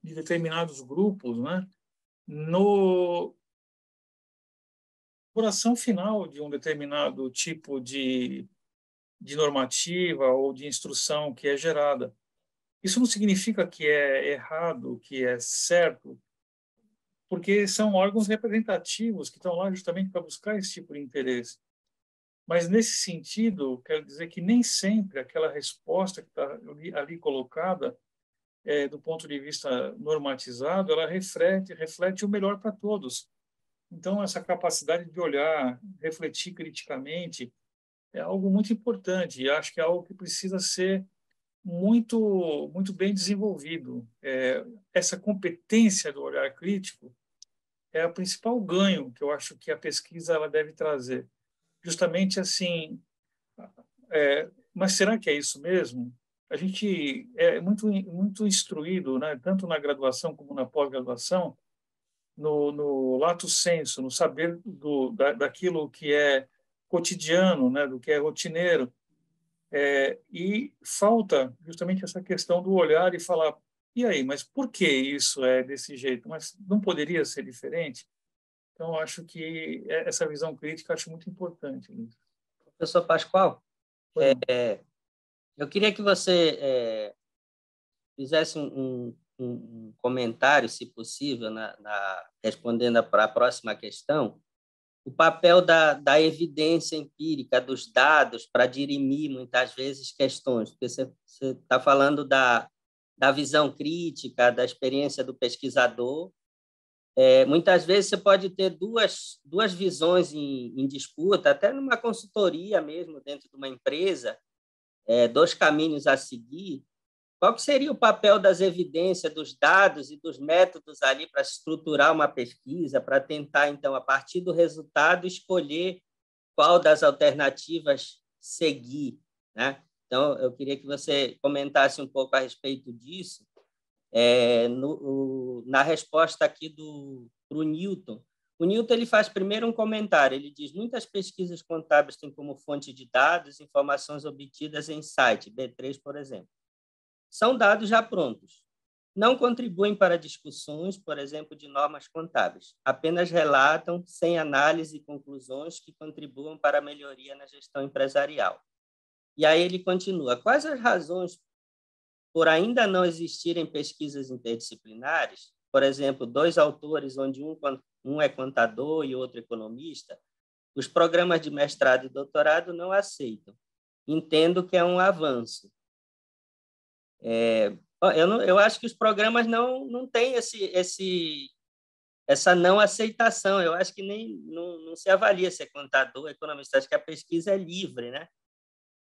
de determinados grupos, né, no elaboração final de um determinado tipo de normativa ou de instrução que é gerada. Isso não significa que é errado, que é certo, porque são órgãos representativos que estão lá justamente para buscar esse tipo de interesse. Mas, nesse sentido, quero dizer que nem sempre aquela resposta que está ali colocada, do ponto de vista normatizado, ela reflete o melhor para todos. Então, essa capacidade de olhar, refletir criticamente, é algo muito importante e acho que é algo que precisa ser muito bem desenvolvido. Essa competência do olhar crítico é o principal ganho que eu acho que a pesquisa ela deve trazer. Justamente assim, mas será que é isso mesmo? A gente é muito instruído, né, tanto na graduação como na pós-graduação, no lato sensu, no saber daquilo que é cotidiano, né, do que é rotineiro. E falta justamente essa questão do olhar e falar, e aí, mas por que isso é desse jeito? Mas não poderia ser diferente? Então, acho que essa visão crítica acho muito importante. Professor Pascoal, Pois eu queria que você fizesse um comentário, se possível, respondendo para a próxima questão, o papel da evidência empírica, dos dados, para dirimir, muitas vezes, questões. Porque você está falando da visão crítica, da experiência do pesquisador. Muitas vezes você pode ter duas visões em disputa, até numa consultoria mesmo, dentro de uma empresa, dois caminhos a seguir. Qual que seria o papel das evidências, dos dados e dos métodos ali para estruturar uma pesquisa, para tentar, então, a partir do resultado, escolher qual das alternativas seguir, né? Então, eu queria que você comentasse um pouco a respeito disso, na resposta aqui para o Newton. O Newton ele faz primeiro um comentário, ele diz: muitas pesquisas contábeis têm como fonte de dados informações obtidas em site, B3, por exemplo. São dados já prontos. não contribuem para discussões, por exemplo, de normas contábeis. Apenas relatam, sem análise e conclusões, que contribuam para a melhoria na gestão empresarial. E aí ele continua: quais as razões por ainda não existirem pesquisas interdisciplinares? Por exemplo, dois autores, onde um é contador e outro economista, os programas de mestrado e doutorado não aceitam. Entendo que é um avanço. Eu acho que os programas não têm essa não aceitação. Eu acho que nem não se avalia se é contador, economista. Acho que a pesquisa é livre, né,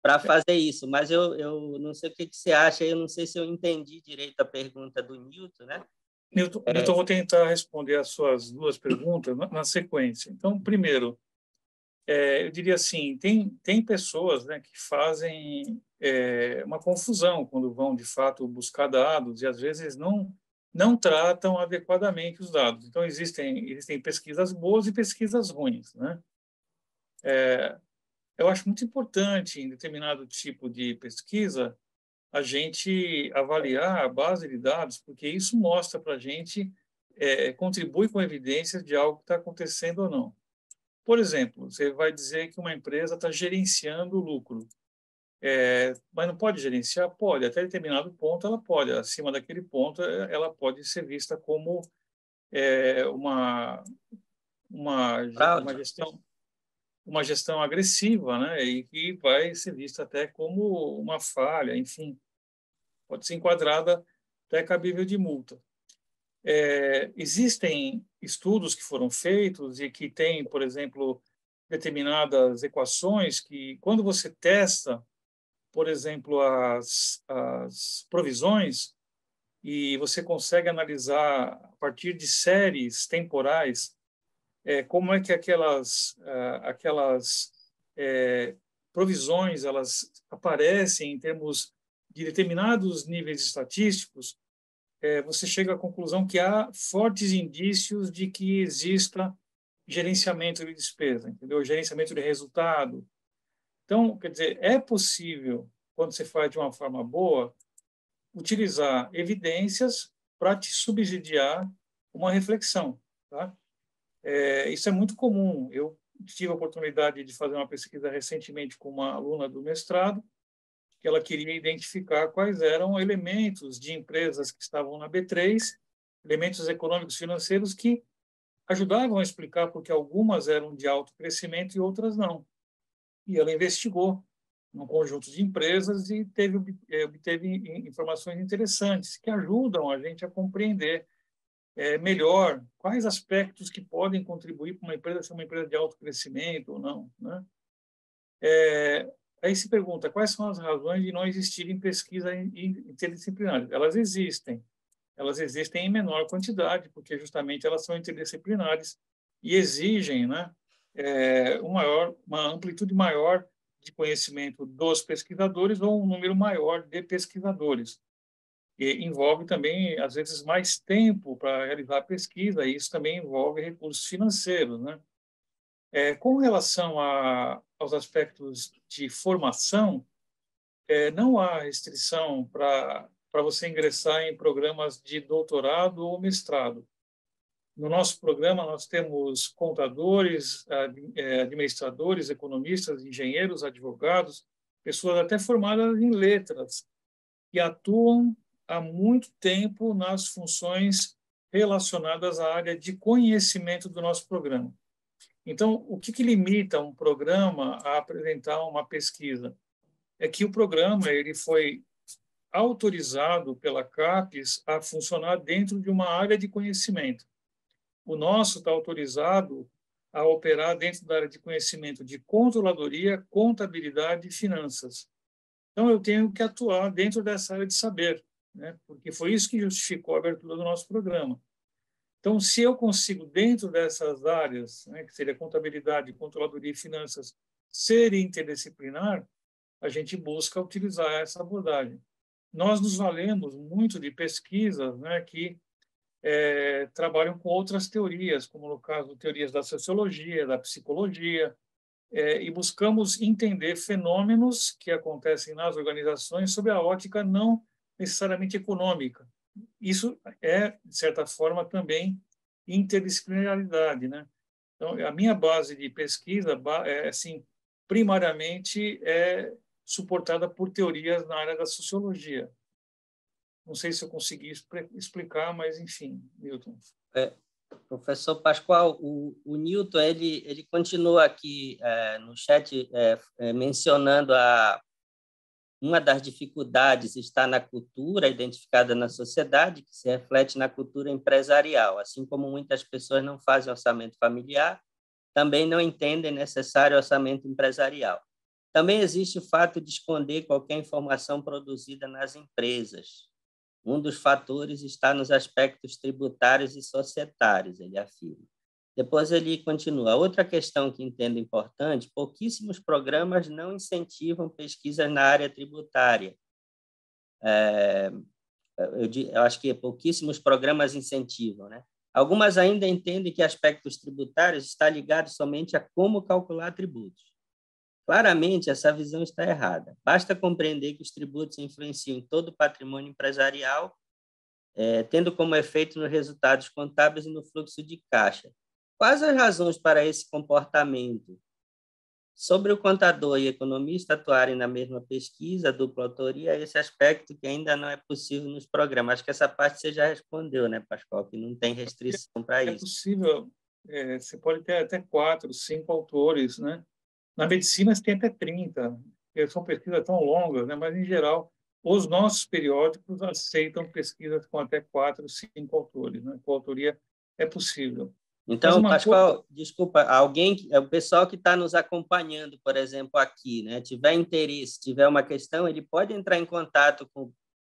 para fazer isso. Mas eu não sei o que você acha. Eu não sei se eu entendi direito a pergunta do Newton, né? Newton, vou tentar responder as suas duas perguntas na sequência. Então, primeiro, eu diria assim, tem pessoas, né, que fazem uma confusão quando vão, de fato, buscar dados e, às vezes, não tratam adequadamente os dados. Então, existem pesquisas boas e pesquisas ruins, né? Eu acho muito importante, em determinado tipo de pesquisa, a gente avaliar a base de dados, porque isso mostra para a gente, contribui com evidências de algo que está acontecendo ou não. Por exemplo, você vai dizer que uma empresa está gerenciando o lucro, mas não pode gerenciar? Pode, até determinado ponto ela pode. Acima daquele ponto, ela pode ser vista como uma, uma gestão agressiva, né? E que vai ser vista até como uma falha, enfim, pode ser enquadrada até cabível de multa. Existem estudos que foram feitos e que têm, por exemplo, determinadas equações que, quando você testa, por exemplo, as provisões, e você consegue analisar a partir de séries temporais como é que aquelas provisões elas aparecem em termos de determinados níveis estatísticos, você chega à conclusão que há fortes indícios de que exista gerenciamento de despesa, entendeu? Gerenciamento de resultado. Então, quer dizer, é possível, quando você faz de uma forma boa, utilizar evidências para te subsidiar uma reflexão, tá? Isso é muito comum. Eu tive a oportunidade de fazer uma pesquisa recentemente com uma aluna do mestrado, que ela queria identificar quais eram elementos de empresas que estavam na B3, elementos econômicos financeiros que ajudavam a explicar porque algumas eram de alto crescimento e outras não. E ela investigou num conjunto de empresas e obteve informações interessantes que ajudam a gente a compreender melhor quais aspectos que podem contribuir para uma empresa ser uma empresa de alto crescimento ou não, né? Aí se pergunta quais são as razões de não existirem pesquisas interdisciplinares. Elas existem em menor quantidade, porque justamente elas são interdisciplinares e exigem, né, uma amplitude maior de conhecimento dos pesquisadores ou um número maior de pesquisadores. E envolve também, às vezes, mais tempo para realizar a pesquisa, e isso também envolve recursos financeiros, né? Com relação aos aspectos de formação, não há restrição para você ingressar em programas de doutorado ou mestrado. No nosso programa, nós temos contadores, administradores, economistas, engenheiros, advogados, pessoas até formadas em letras, que atuam há muito tempo nas funções relacionadas à área de conhecimento do nosso programa. Então, o que limita um programa a apresentar uma pesquisa? É que o programa ele foi autorizado pela CAPES a funcionar dentro de uma área de conhecimento. O nosso está autorizado a operar dentro da área de conhecimento de controladoria, contabilidade e finanças. Então, eu tenho que atuar dentro dessa área de saber, né? Porque foi isso que justificou a abertura do nosso programa. Então, se eu consigo, dentro dessas áreas, né, que seria contabilidade, controladoria e finanças, ser interdisciplinar, a gente busca utilizar essa abordagem. Nós nos valemos muito de pesquisas, né, que trabalham com outras teorias, como no caso teorias da sociologia, da psicologia, e buscamos entender fenômenos que acontecem nas organizações sob a ótica não necessariamente econômica, isso é, de certa forma, também interdisciplinaridade, né? Então, a minha base de pesquisa, assim, primariamente é suportada por teorias na área da sociologia. Não sei se eu consegui explicar, mas, enfim, Milton. Professor Pascoal, o Newton ele continua aqui no chat mencionando uma das dificuldades está na cultura identificada na sociedade, que se reflete na cultura empresarial. Assim como muitas pessoas não fazem orçamento familiar, também não entendem necessário orçamento empresarial. Também existe o fato de esconder qualquer informação produzida nas empresas. Um dos fatores está nos aspectos tributários e societários, ele afirma. Depois ele continua. Outra questão que entendo importante, pouquíssimos programas não incentivam pesquisas na área tributária. Eu acho que pouquíssimos programas incentivam, né? Algumas ainda entendem que aspectos tributários estão ligados somente a como calcular tributos. Claramente, essa visão está errada. Basta compreender que os tributos influenciam todo o patrimônio empresarial, tendo como efeito nos resultados contábeis e no fluxo de caixa. Quais as razões para esse comportamento? Sobre o contador e economista atuarem na mesma pesquisa, dupla autoria, esse aspecto que ainda não é possível nos programas. Acho que essa parte você já respondeu, né, Pascoal, que não tem restrição para isso. É possível, você pode ter até 4, 5 autores, né? Na medicina, você tem até 30, porque são pesquisas tão longas, né? Mas, em geral, os nossos periódicos aceitam pesquisas com até 4, 5 autores, né? Coautoria é possível. Mas Então, Pascoal, desculpa, o pessoal que está nos acompanhando, por exemplo, aqui, né, tiver interesse, tiver uma questão, ele pode entrar em contato com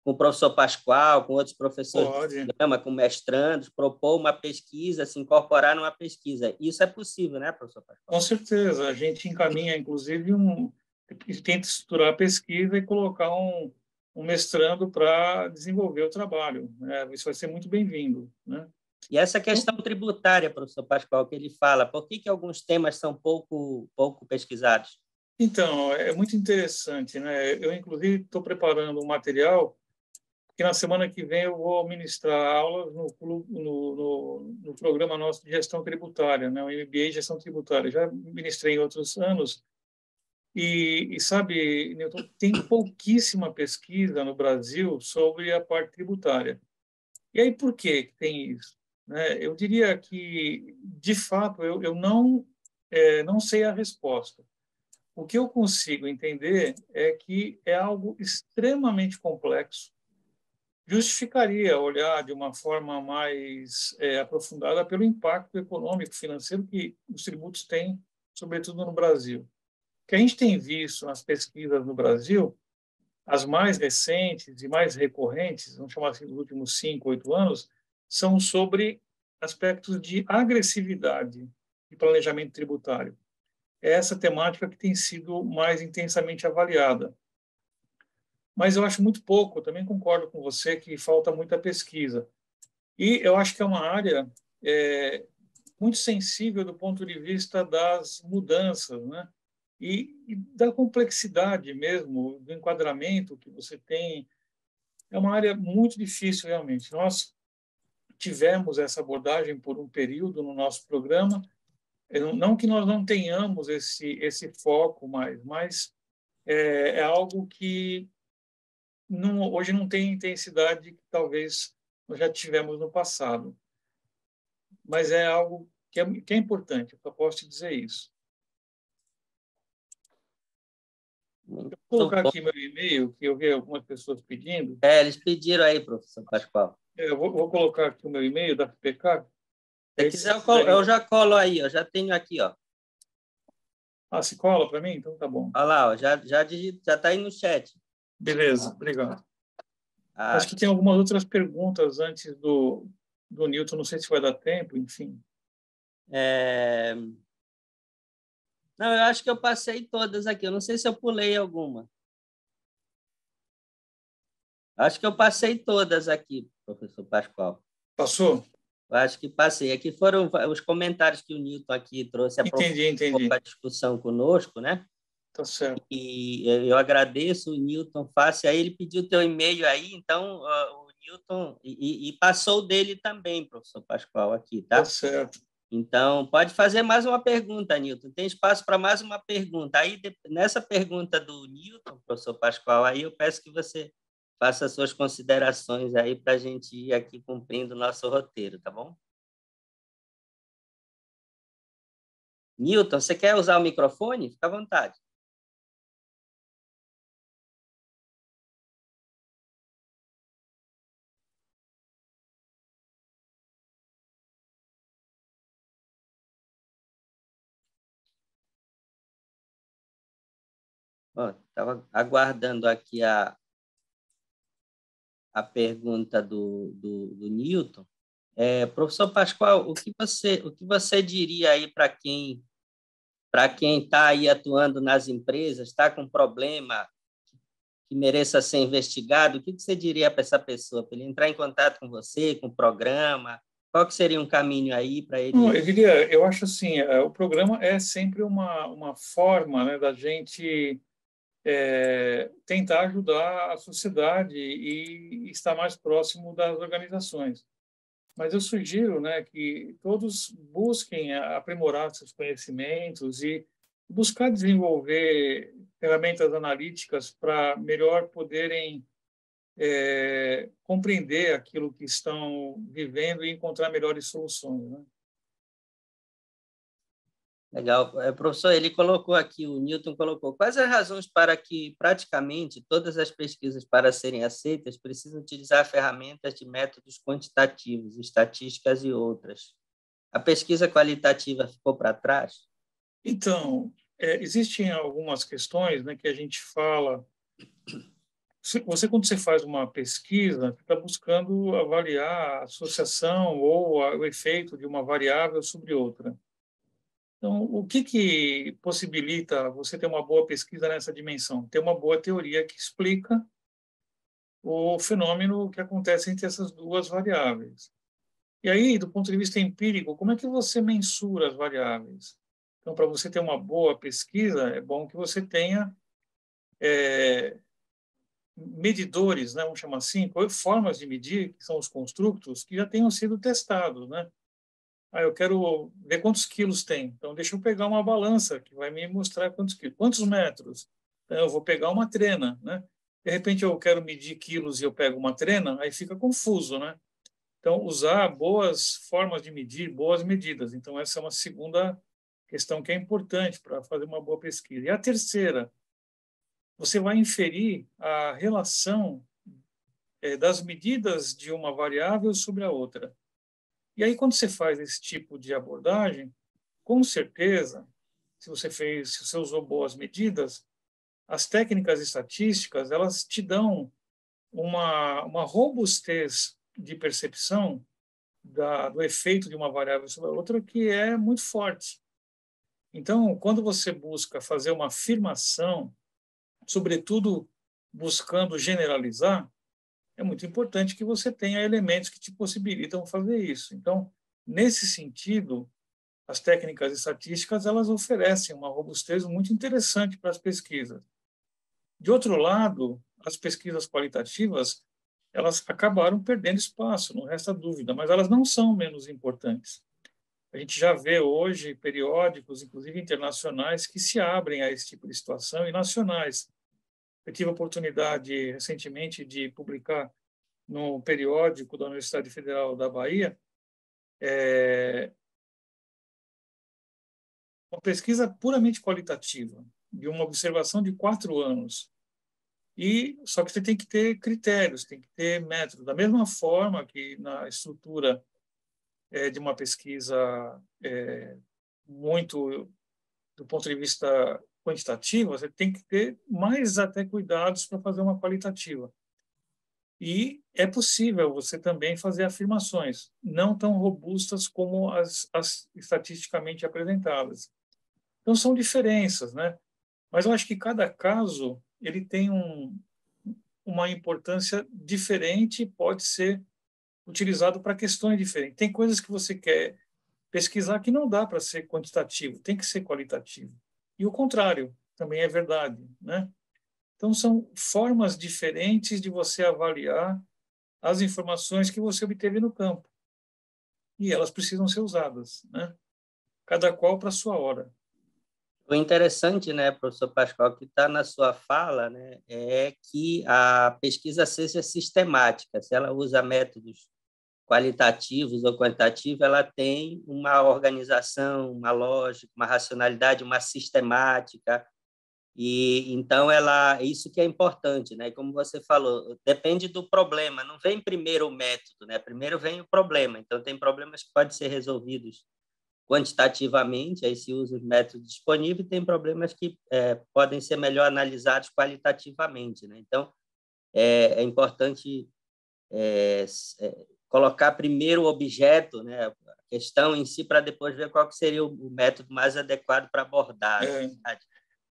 o professor Pascoal, com outros professores do programa, com mestrandos, propor uma pesquisa, se incorporar numa pesquisa. Isso é possível, né, professor Pascoal? Com certeza. A gente encaminha, inclusive, tenta estruturar a pesquisa e colocar um mestrando para desenvolver o trabalho, né? Isso vai ser muito bem-vindo, né? E essa questão tributária, professor Pascoal, que ele fala, por que alguns temas são pouco pesquisados? Então, é muito interessante, né? Eu, inclusive, estou preparando um material que na semana que vem eu vou ministrar aulas no programa nosso de gestão tributária, né? O MBA de Gestão Tributária. Já ministrei em outros anos e sabe, Newton, tem pouquíssima pesquisa no Brasil sobre a parte tributária. E aí, por que tem isso? Né? Eu diria que, de fato, eu não sei a resposta. O que eu consigo entender é que é algo extremamente complexo, justificaria olhar de uma forma mais aprofundada pelo impacto econômico, financeiro que os tributos têm, sobretudo no Brasil. O que a gente tem visto nas pesquisas no Brasil, as mais recentes e mais recorrentes, vamos chamar assim, dos últimos 5, 8 anos, são sobre aspectos de agressividade e planejamento tributário. É essa temática que tem sido mais intensamente avaliada. Mas eu acho muito pouco, eu também concordo com você que falta muita pesquisa. E eu acho que é uma área muito sensível do ponto de vista das mudanças, né? E da complexidade mesmo, do enquadramento que você tem. É uma área muito difícil, realmente. Nós tivemos essa abordagem por um período no nosso programa, não que nós não tenhamos esse foco mais, mas é algo que hoje não tem intensidade que talvez nós já tivemos no passado. Mas é algo que é importante, eu posso te dizer isso. Eu vou colocar aqui meu e-mail, que eu vi algumas pessoas pedindo. Eles pediram aí, professor Pascoal. Eu vou colocar aqui o meu e-mail da FPK. Se quiser, eu já colo aí, eu já tenho aqui, ó. Ah, se cola para mim? Então tá bom. Olha lá, ó, já está aí no chat. Beleza, obrigado. Acho que tem algumas outras perguntas antes do Newton, não sei se vai dar tempo, enfim. Não, eu acho que eu passei todas aqui, eu não sei se eu pulei alguma. Acho que eu passei todas aqui, professor Pascoal. Passou? Eu acho que passei. Aqui foram os comentários que o Newton aqui trouxe Entendi. A discussão conosco, né? Tá certo. E eu agradeço o Newton Face, aí ele pediu teu e-mail aí, então o Newton e passou dele também, professor Pascoal, aqui, tá? Tá certo. Então, pode fazer mais uma pergunta, Newton. Tem espaço para mais uma pergunta. Aí, nessa pergunta do Newton, professor Pascoal, aí eu peço que você faça suas considerações aí para a gente ir aqui cumprindo o nosso roteiro, tá bom? Newton, você quer usar o microfone? Fica à vontade. Estava aguardando aqui a pergunta do Newton. Professor Pascoal, o que você diria aí para quem está aí atuando nas empresas, está com problema que mereça ser investigado, o que você diria para essa pessoa, para ele entrar em contato com você, com o programa? Qual que seria um caminho aí para ele? Não, eu acho assim, o programa é sempre uma forma, né, da gente tentar ajudar a sociedade e estar mais próximo das organizações. Mas eu sugiro, né, que todos busquem aprimorar seus conhecimentos e buscar desenvolver ferramentas analíticas para melhor poderem compreender aquilo que estão vivendo e encontrar melhores soluções, né? Legal. Professor, ele colocou aqui, o Newton colocou, quais as razões para que praticamente todas as pesquisas para serem aceitas precisam utilizar ferramentas de métodos quantitativos, estatísticas e outras? A pesquisa qualitativa ficou para trás? Então, existem algumas questões, né, que a gente fala. Você, quando você faz uma pesquisa, está buscando avaliar a associação ou o efeito de uma variável sobre outra. Então, o que possibilita você ter uma boa pesquisa nessa dimensão? Ter uma boa teoria que explica o fenômeno que acontece entre essas duas variáveis. E aí, do ponto de vista empírico, como é que você mensura as variáveis? Então, para você ter uma boa pesquisa, é bom que você tenha medidores, né, vamos chamar assim, formas de medir, que são os construtos, que já tenham sido testados, né? Eu quero ver quantos quilos tem. Então, deixa eu pegar uma balança que vai me mostrar quantos quilos. Quantos metros? Então, eu vou pegar uma trena, né? De repente, eu quero medir quilos e eu pego uma trena, aí fica confuso, né? Então, usar boas formas de medir, boas medidas. Então, essa é uma segunda questão que é importante para fazer uma boa pesquisa. E a terceira, você vai inferir a relação das medidas de uma variável sobre a outra. E aí, quando você faz esse tipo de abordagem, com certeza, se você usou boas medidas, as técnicas estatísticas, elas te dão uma robustez de percepção do efeito de uma variável sobre a outra que é muito forte. Então, quando você busca fazer uma afirmação, sobretudo buscando generalizar, é muito importante que você tenha elementos que te possibilitam fazer isso. Então, nesse sentido, as técnicas estatísticas elas oferecem uma robustez muito interessante para as pesquisas. De outro lado, as pesquisas qualitativas elas acabaram perdendo espaço, não resta dúvida, mas elas não são menos importantes. A gente já vê hoje periódicos, inclusive internacionais, que se abrem a esse tipo de situação e nacionais. Eu tive a oportunidade recentemente de publicar no periódico da Universidade Federal da Bahia uma pesquisa puramente qualitativa, de uma observação de 4 anos. Só que você tem que ter critérios, tem que ter método. Da mesma forma que na estrutura de uma pesquisa muito do ponto de vista quantitativo, você tem que ter mais até cuidados para fazer uma qualitativa. E é possível você também fazer afirmações não tão robustas como as estatisticamente apresentadas. Então, são diferenças, né? Mas eu acho que cada caso ele tem uma importância diferente e pode ser utilizado para questões diferentes. Tem coisas que você quer pesquisar que não dá para ser quantitativo, tem que ser qualitativo. E o contrário também é verdade, né? Então, são formas diferentes de você avaliar as informações que você obteve no campo. E elas precisam ser usadas, né? Cada qual para a sua hora. O interessante, né, professor Pascoal, que está na sua fala, né, é que a pesquisa seja sistemática. Se ela usa métodos qualitativos ou quantitativos, ela tem uma organização, uma lógica, uma racionalidade, uma sistemática. E então isso que é importante, né? Como você falou, depende do problema. Não vem primeiro o método, né? Primeiro vem o problema. Então tem problemas que podem ser resolvidos quantitativamente, aí se usa os métodos disponíveis, tem problemas que podem ser melhor analisados qualitativamente, né? Então, é importante colocar primeiro o objeto, né, a questão em si, para depois ver qual que seria o método mais adequado para abordar.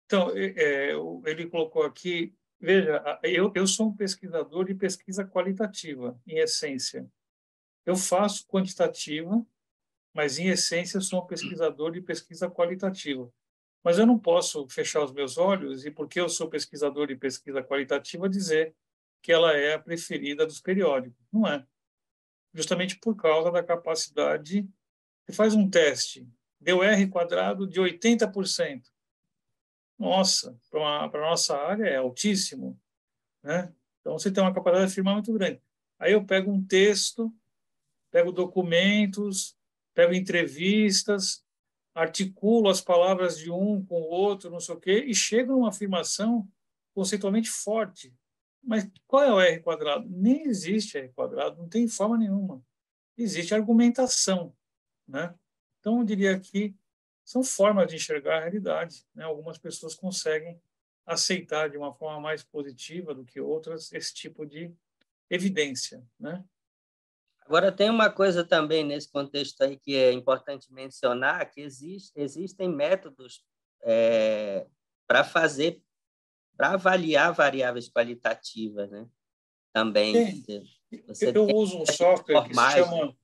Então, ele colocou aqui, veja, eu sou um pesquisador de pesquisa qualitativa, em essência. Eu faço quantitativa, mas, em essência, eu sou um pesquisador de pesquisa qualitativa. Mas eu não posso fechar os meus olhos e, porque eu sou pesquisador de pesquisa qualitativa, dizer que ela é a preferida dos periódicos. Não é. Justamente por causa da capacidade. Você faz um teste, deu R² de 80%. Nossa, para a nossa área é altíssimo, né? Então, você tem uma capacidade de afirmar muito grande. Aí eu pego um texto, pego documentos, pego entrevistas, articulo as palavras de um com o outro, não sei o quê, e chego a uma afirmação conceitualmente forte. Mas qual é o R²? Nem existe R², não tem forma nenhuma. Existe argumentação, né? Então, eu diria que são formas de enxergar a realidade, né? Algumas pessoas conseguem aceitar de uma forma mais positiva do que outras esse tipo de evidência, né? Agora, tem uma coisa também nesse contexto aí que é importante mencionar, que existem métodos para avaliar variáveis qualitativas, né? Também. Eu uso um software que se formais, né? chama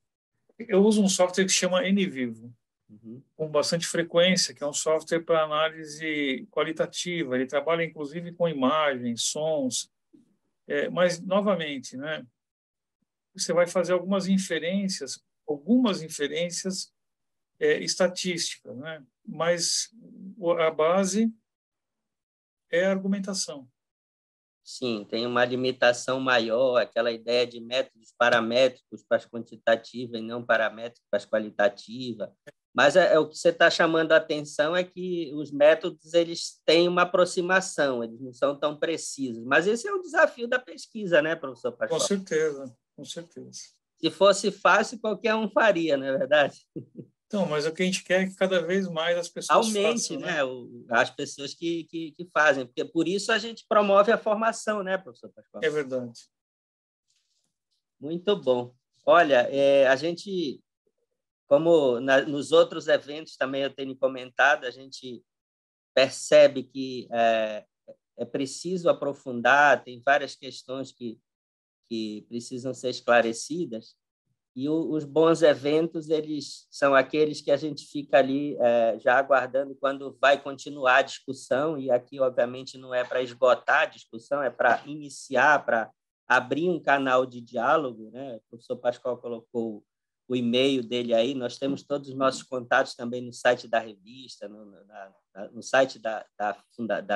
eu uso um software que se chama NVivo, Uhum. com bastante frequência, que é um software para análise qualitativa. Ele trabalha, inclusive, com imagens, sons. Mas, novamente, né, você vai fazer algumas inferências estatísticas, né? Mas a base é a argumentação. Sim, tem uma limitação maior, aquela ideia de métodos paramétricos para as quantitativas e não paramétricos para as qualitativas. Mas o que você está chamando a atenção é que os métodos eles têm uma aproximação, eles não são tão precisos. Mas esse é o desafio da pesquisa, né, professor Com Pascoal? certeza, com certeza. Se fosse fácil, qualquer um faria, não é verdade? Então, mas o que a gente quer é que cada vez mais as pessoas Aumente, façam, né, né? as pessoas que fazem, porque por isso a gente promove a formação, né, professor Pascoal? É verdade. Muito bom. Olha, a gente, como nos outros eventos também eu tenho comentado, a gente percebe que é preciso aprofundar, tem várias questões que precisam ser esclarecidas, e os bons eventos eles são aqueles que a gente fica ali já aguardando quando vai continuar a discussão, e aqui, obviamente, não é para esgotar a discussão, é para iniciar, para abrir um canal de diálogo, né? O professor Pascoal colocou o e-mail dele aí, nós temos todos os nossos contatos também no site da revista, no site da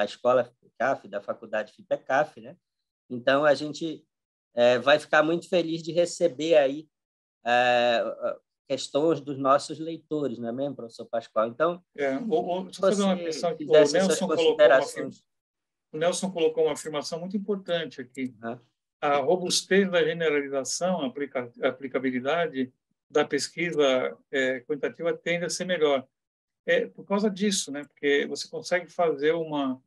Escola FIPECAF, da Faculdade FIPECAF, né? Então, a gente vai ficar muito feliz de receber aí questões dos nossos leitores, não é mesmo, professor Pascoal? Então, deixa eu fazer uma você questão aqui. fizesse essas considerações. O Nelson colocou uma afirmação muito importante aqui. Uhum. A robustez da generalização, a aplicabilidade da pesquisa quantitativa tende a ser melhor. Por causa disso, né? Porque você consegue fazer uma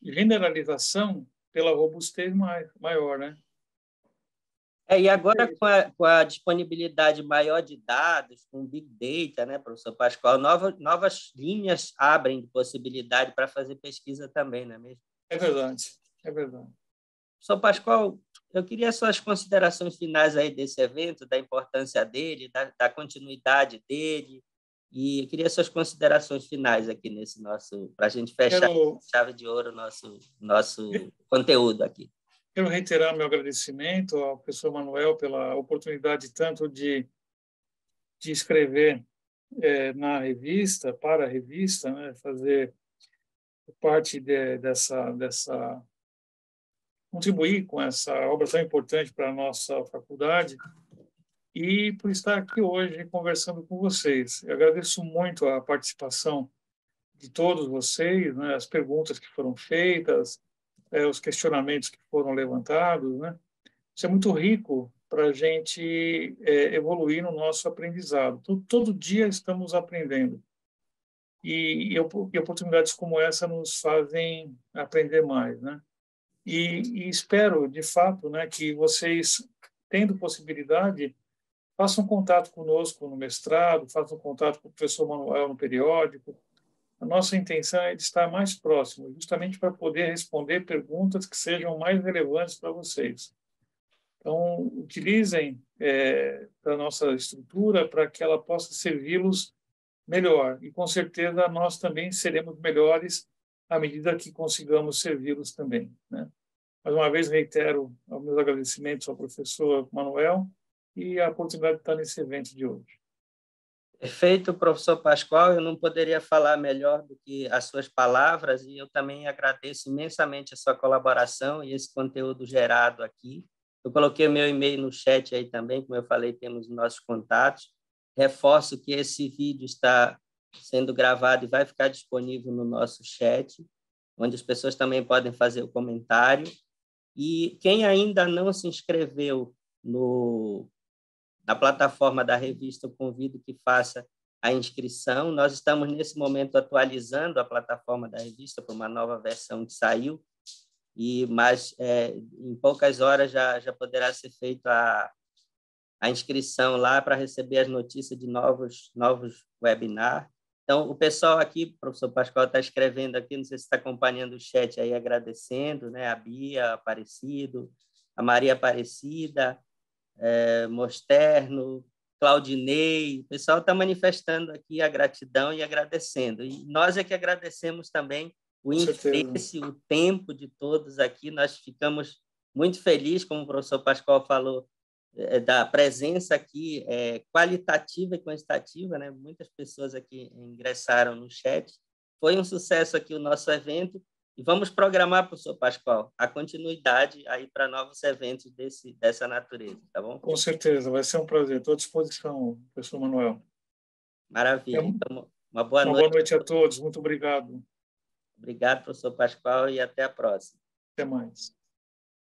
generalização pela robustez maior, né? E agora, com a disponibilidade maior de dados, com Big Data, né, professor Pascoal, novas linhas abrem de possibilidade para fazer pesquisa também, não é mesmo? É verdade, é verdade. Professor Pascoal, eu queria suas considerações finais aí desse evento, da importância dele, da continuidade dele, e eu queria suas considerações finais aqui para a gente fechar com chave de ouro nosso conteúdo aqui. Quero reiterar meu agradecimento ao professor Manuel pela oportunidade tanto de escrever na revista, para a revista, né, fazer parte dessa contribuir com essa obra tão importante para a nossa faculdade e por estar aqui hoje conversando com vocês. Eu agradeço muito a participação de todos vocês, né, as perguntas que foram feitas, os questionamentos que foram levantados, né? Isso é muito rico para a gente evoluir no nosso aprendizado. Todo dia estamos aprendendo. E oportunidades como essa nos fazem aprender mais, né? E espero, de fato, né, que vocês, tendo possibilidade, façam contato conosco no mestrado, façam contato com o professor Manuel no periódico. A nossa intenção é de estar mais próximo, justamente para poder responder perguntas que sejam mais relevantes para vocês. Então, utilizem a nossa estrutura para que ela possa servi-los melhor. E, com certeza, nós também seremos melhores à medida que consigamos servi-los também, né? Mais uma vez, reitero os meus agradecimentos ao professor Manuel e a oportunidade de estar nesse evento de hoje. Perfeito, professor Pascoal. Eu não poderia falar melhor do que as suas palavras e eu também agradeço imensamente a sua colaboração e esse conteúdo gerado aqui. Eu coloquei o meu e-mail no chat aí também, como eu falei, temos nossos contatos. Reforço que esse vídeo está sendo gravado e vai ficar disponível no nosso chat, onde as pessoas também podem fazer o comentário. E quem ainda não se inscreveu na plataforma da revista, eu convido que faça a inscrição. Nós estamos, nesse momento, atualizando a plataforma da revista para uma nova versão que saiu, mas em poucas horas já poderá ser feita a inscrição lá para receber as notícias de novos webinars. Então, o pessoal aqui, o professor Pascoal está escrevendo aqui, não sei se está acompanhando o chat aí, agradecendo, né? A Bia Aparecido, a Maria Aparecida, Mosterno, Claudinei, o pessoal está manifestando aqui a gratidão e agradecendo. E nós é que agradecemos também o interesse, o tempo de todos aqui. Nós ficamos muito felizes, como o professor Pascoal falou, da presença aqui qualitativa e quantitativa, né? Muitas pessoas aqui ingressaram no chat. Foi um sucesso aqui o nosso evento e vamos programar, professor Pascoal, a continuidade aí para novos eventos dessa natureza, tá bom? Com certeza, vai ser um prazer. Estou à disposição, professor Manuel. Maravilha. Então, uma boa noite. Uma boa noite a todos. Muito obrigado. Obrigado, professor Pascoal, e até a próxima. Até mais.